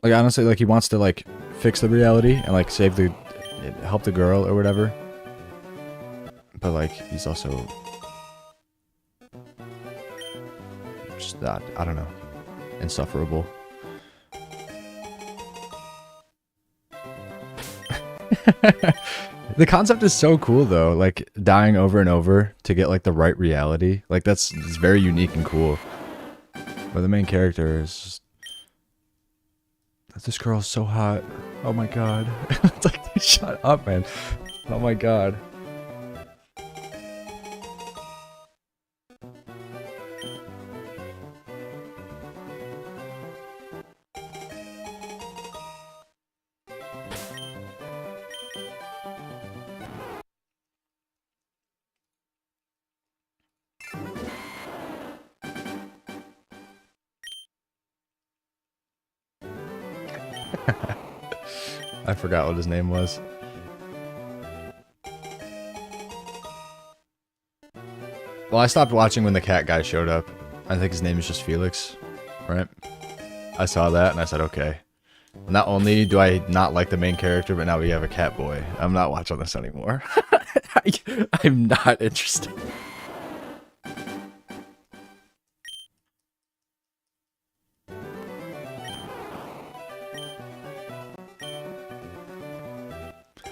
Like, honestly, like, he wants to, like, fix the reality and, like, help the girl or whatever. But, like, he's also just that, I don't know, insufferable. The concept is so cool, though. Like, dying over and over to get, like, the right reality. Like, it's very unique and cool. But the main character is just... This girl is so hot. Oh my god. It's like, shut up, man. Oh my god. I forgot what his name was. Well, I stopped watching when the cat guy showed up. I think his name is just Felix, right? I saw that and I said, okay. Not only do I not like the main character, but now we have a cat boy. I'm not watching this anymore. I'm not interested.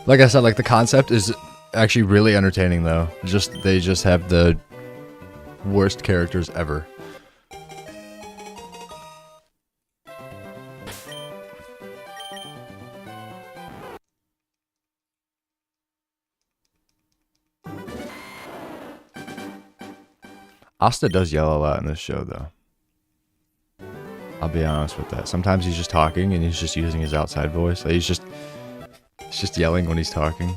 Like I said, like the concept is actually really entertaining though. They just have the worst characters ever. Asta does yell a lot in this show though. I'll be honest with that. Sometimes he's just talking and he's just using his outside voice. Like he's just yelling when he's talking.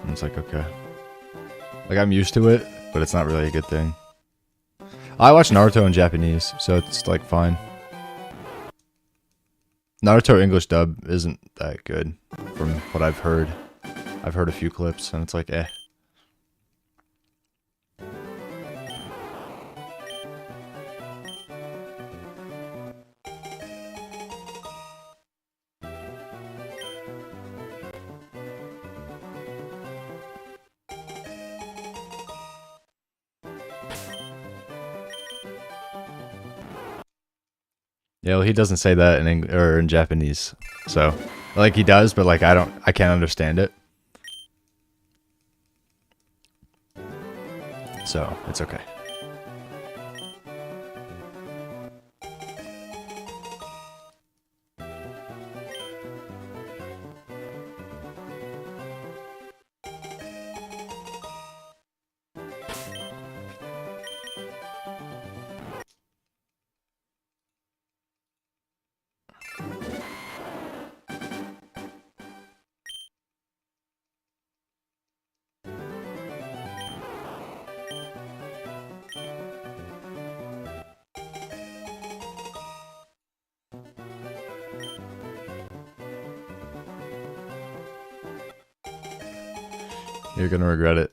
And it's like, okay. Like, I'm used to it, but it's not really a good thing. I watch Naruto in Japanese, so it's like fine. Naruto English dub isn't that good from what I've heard. I've heard a few clips and it's like eh. Yeah, well, he doesn't say that in Japanese. So, like he does, but like I can't understand it. So, it's okay. You're gonna regret it.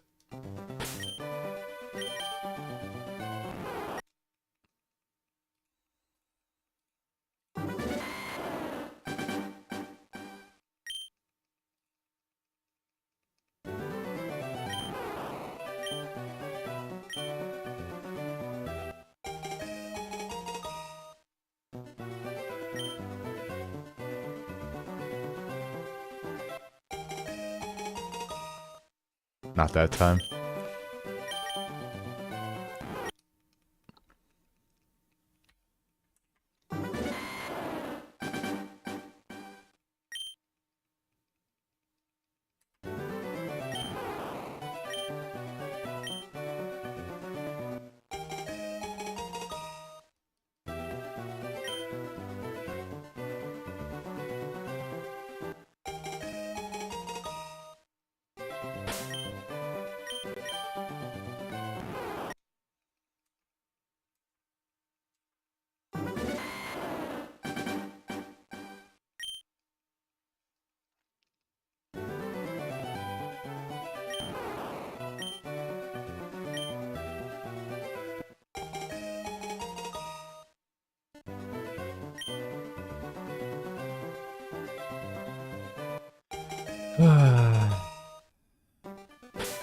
Not that time.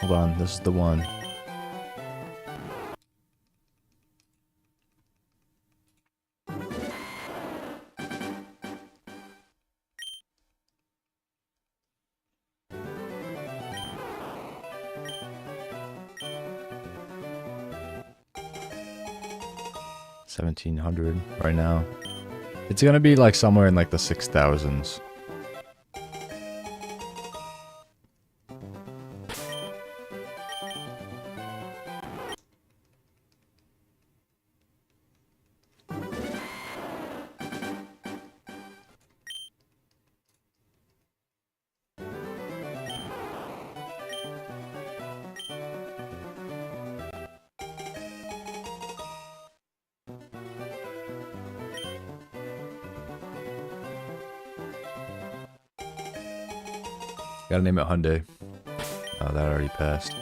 Hold on, this is the one. $1,700 right now. It's gonna be like somewhere in like the 6,000s. Gotta name it Hyundai. Oh, that already passed.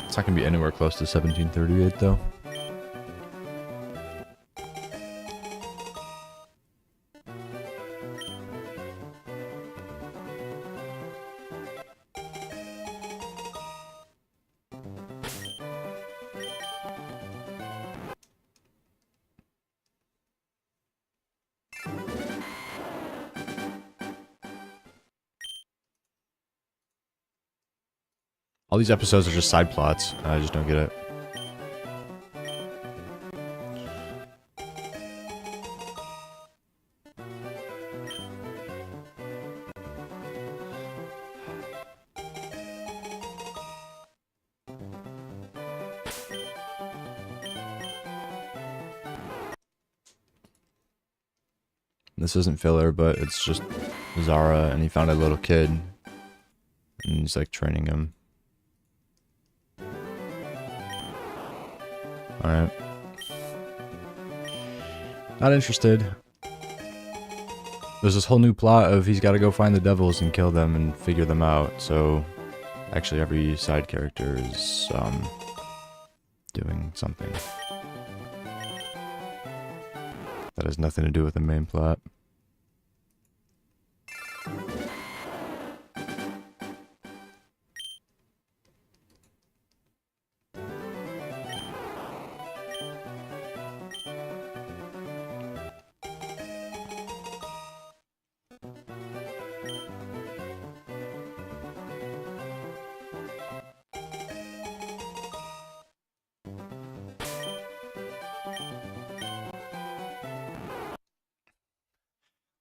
It's not gonna be anywhere close to 1738 though. All these episodes are just side plots. I just don't get it. This isn't filler, but it's just Zara, and he found a little kid, and he's like training him. Alright. Not interested. There's this whole new plot of he's got to go find the devils and kill them and figure them out, so actually every side character is doing something that has nothing to do with the main plot.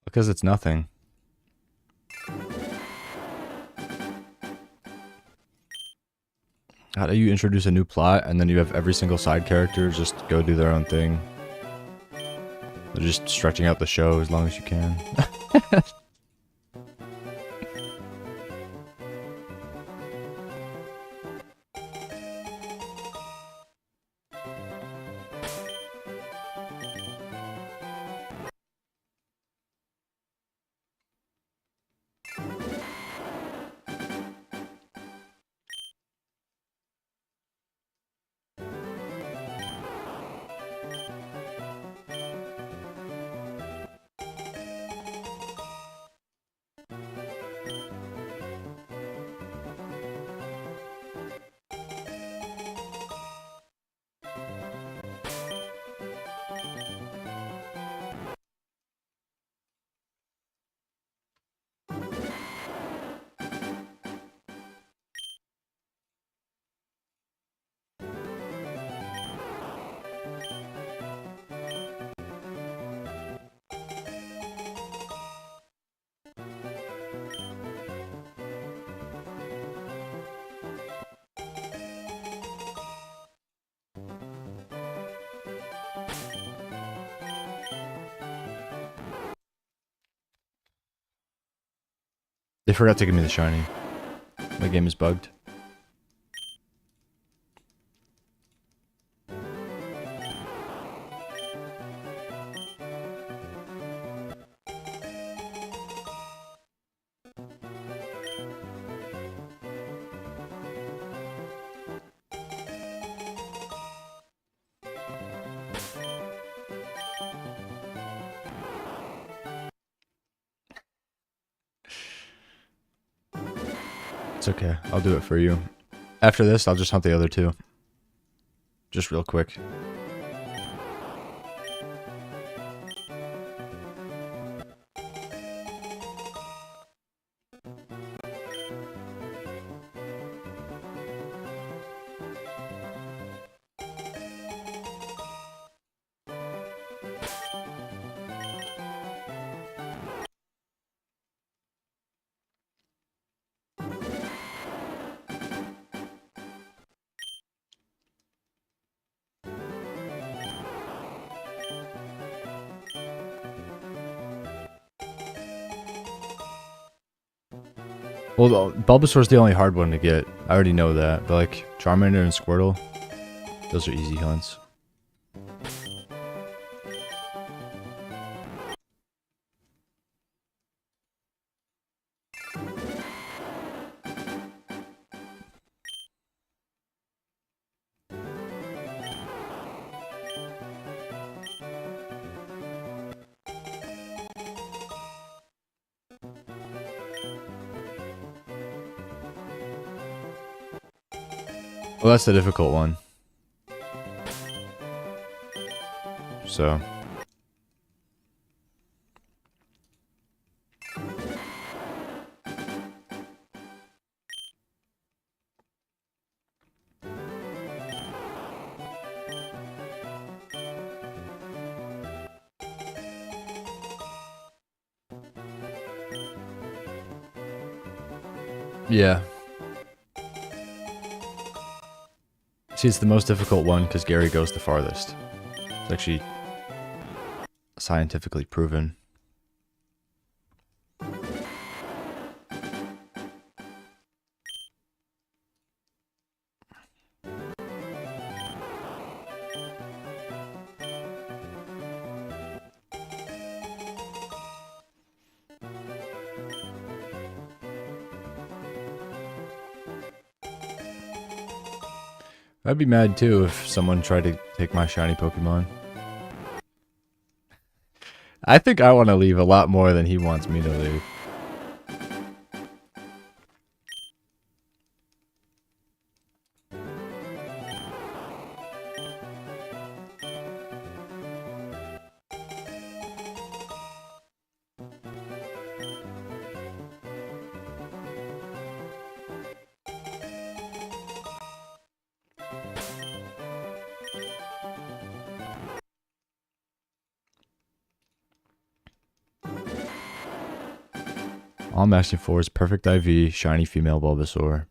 Because it's nothing. How do you introduce a new plot and then you have every single side character just go do their own thing? They're just stretching out the show as long as you can. They forgot to give me the shiny. My game is bugged. It's okay. I'll do it for you. After this, I'll just hunt the other two. Just real quick. Well, Bulbasaur's the only hard one to get. I already know that. But like Charmander and Squirtle, those are easy hunts. Well, that's the difficult one. So. Yeah. See, it's the most difficult one because Gary goes the farthest. It's actually scientifically proven. I'd be mad too if someone tried to take my shiny Pokemon. I think I want to leave a lot more than he wants me to leave. All I'm asking for is perfect IV, shiny female Bulbasaur.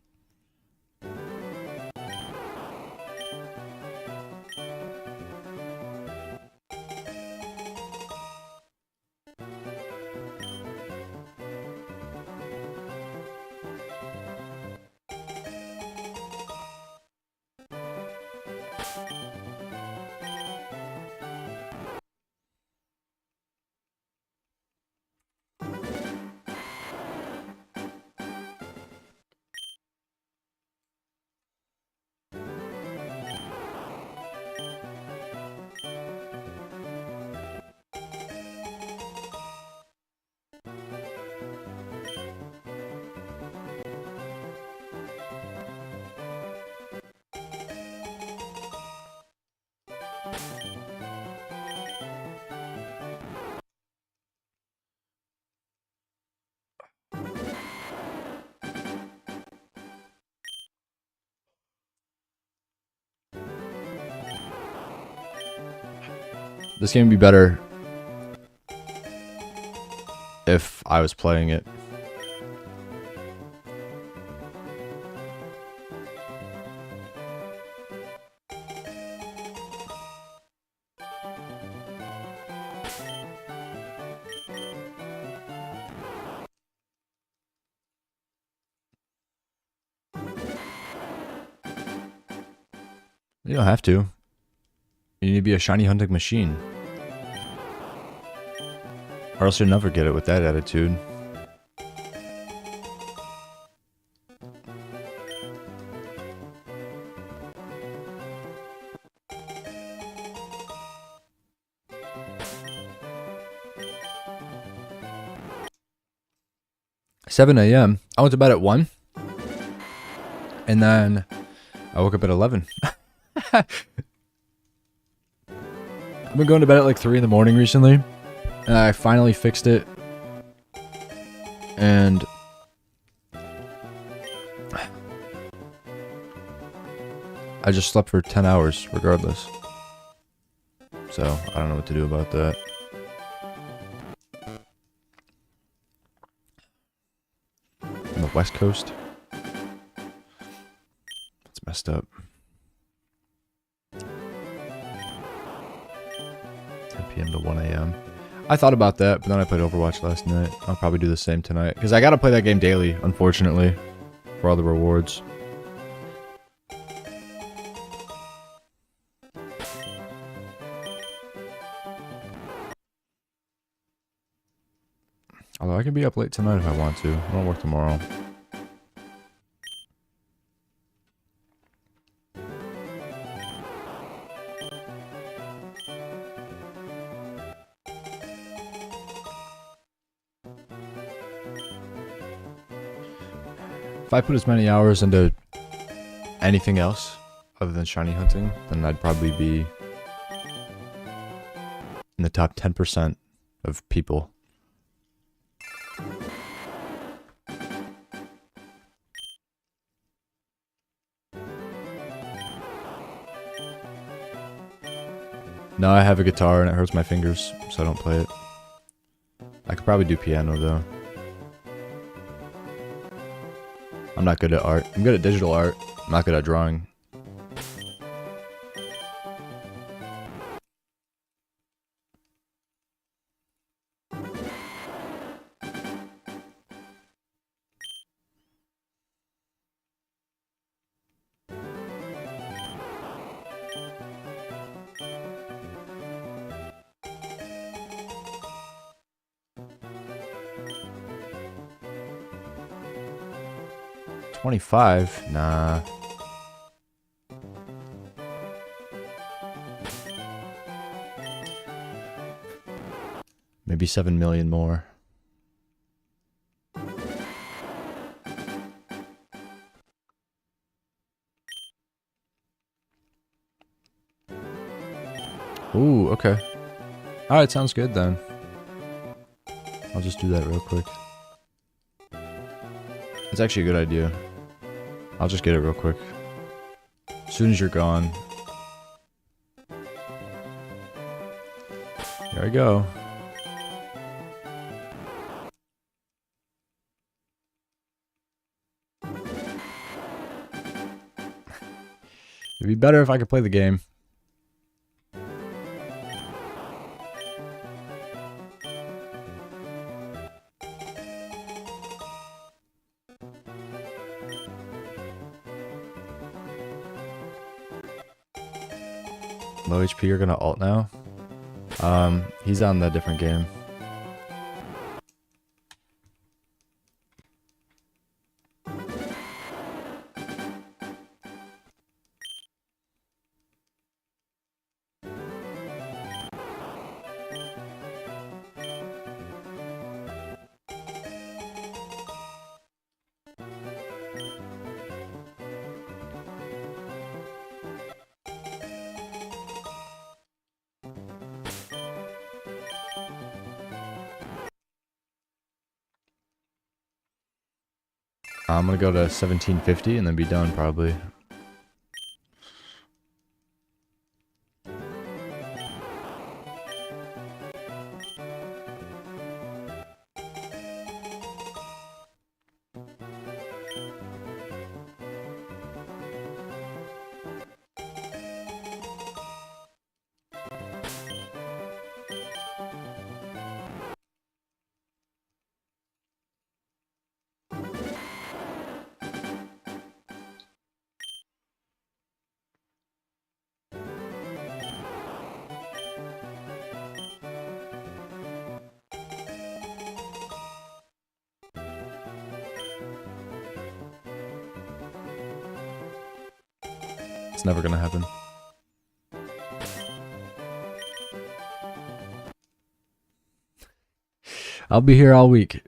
This game would be better if I was playing it. You don't have to. You need to be a shiny hunting machine. Or else you'll never get it with that attitude. $7 a.m. I went to bed at 1. And then I woke up at 11. I've been going to bed at like 3 in the morning recently. And I finally fixed it. And I just slept for 10 hours regardless. So I don't know what to do about that. On the West Coast. It's messed up. 10 p.m. to 1 a.m. I thought about that, but then I played Overwatch last night. I'll probably do the same tonight. Because I gotta play that game daily, unfortunately. For all the rewards. Although I can be up late tonight if I want to. I don't work tomorrow. If I put as many hours into anything else other than shiny hunting, then I'd probably be in the top 10% of people. No, I have a guitar and it hurts my fingers, so I don't play it. I could probably do piano though. I'm not good at art. I'm good at digital art. I'm not good at drawing. $25? Nah. maybe 7 million more. Ooh, okay. Alright, sounds good then. I'll just do that real quick. It's actually a good idea. I'll just get it real quick. As soon as you're gone. There we go. It'd be better if I could play the game. Low HP, you're gonna ult now? He's on the different game. I'm gonna go to 1750 and then be done probably. It's never gonna happen. I'll be here all week.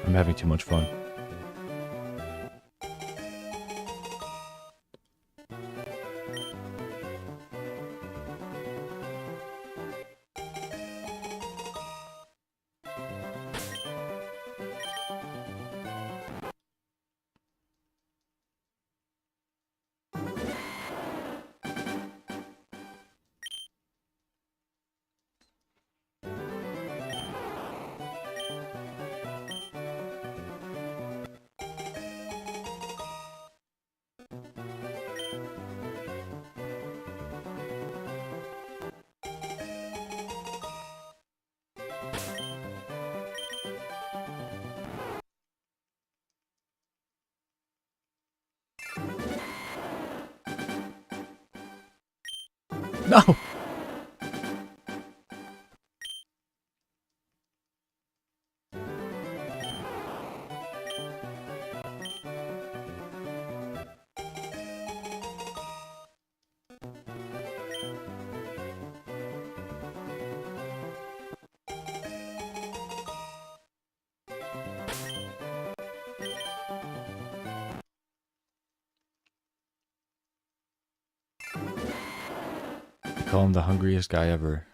I'm having too much fun. No! Call him the hungriest guy ever.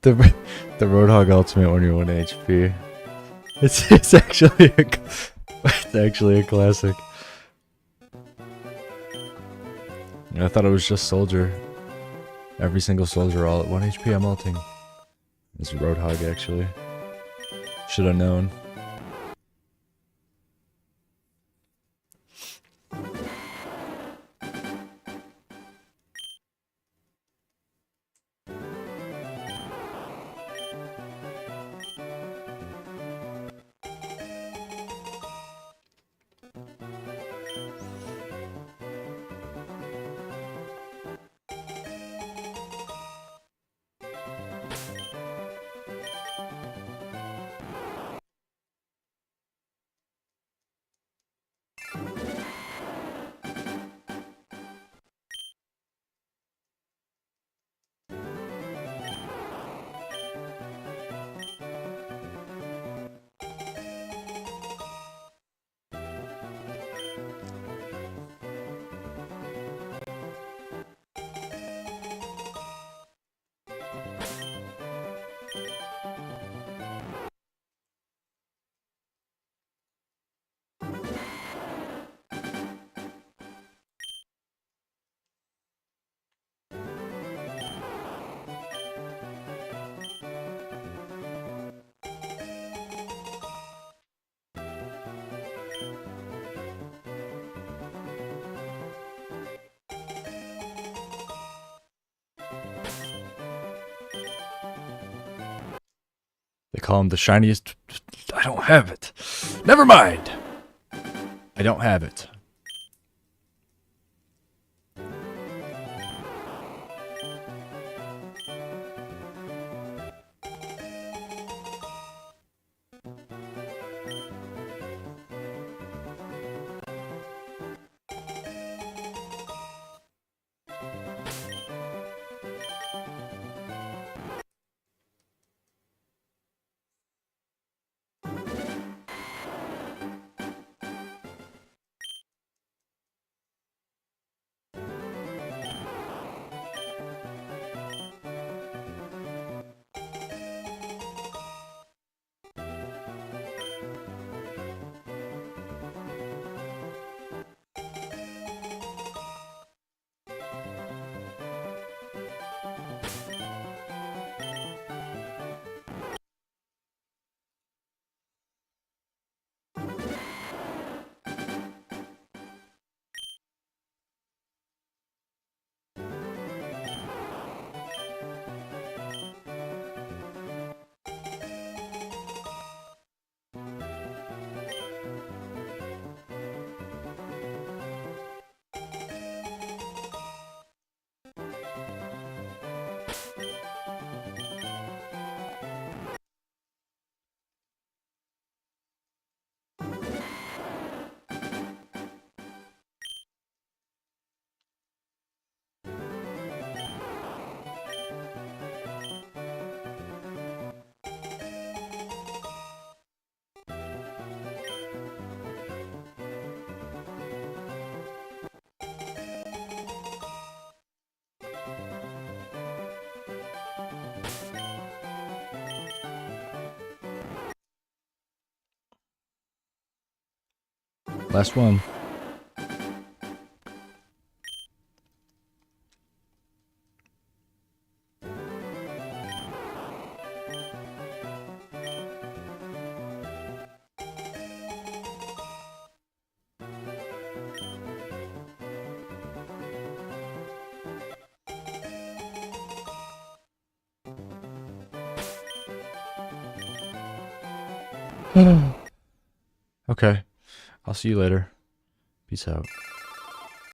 The the Roadhog ultimate when you're 1 HP. It's actually a classic. I thought it was just Soldier. Every single soldier all at 1 HP I'm ulting. It's Roadhog actually. Should have known. call him the shiniest. I don't have it. Never mind. I don't have it. Last one. Okay. I'll see you later. Peace out.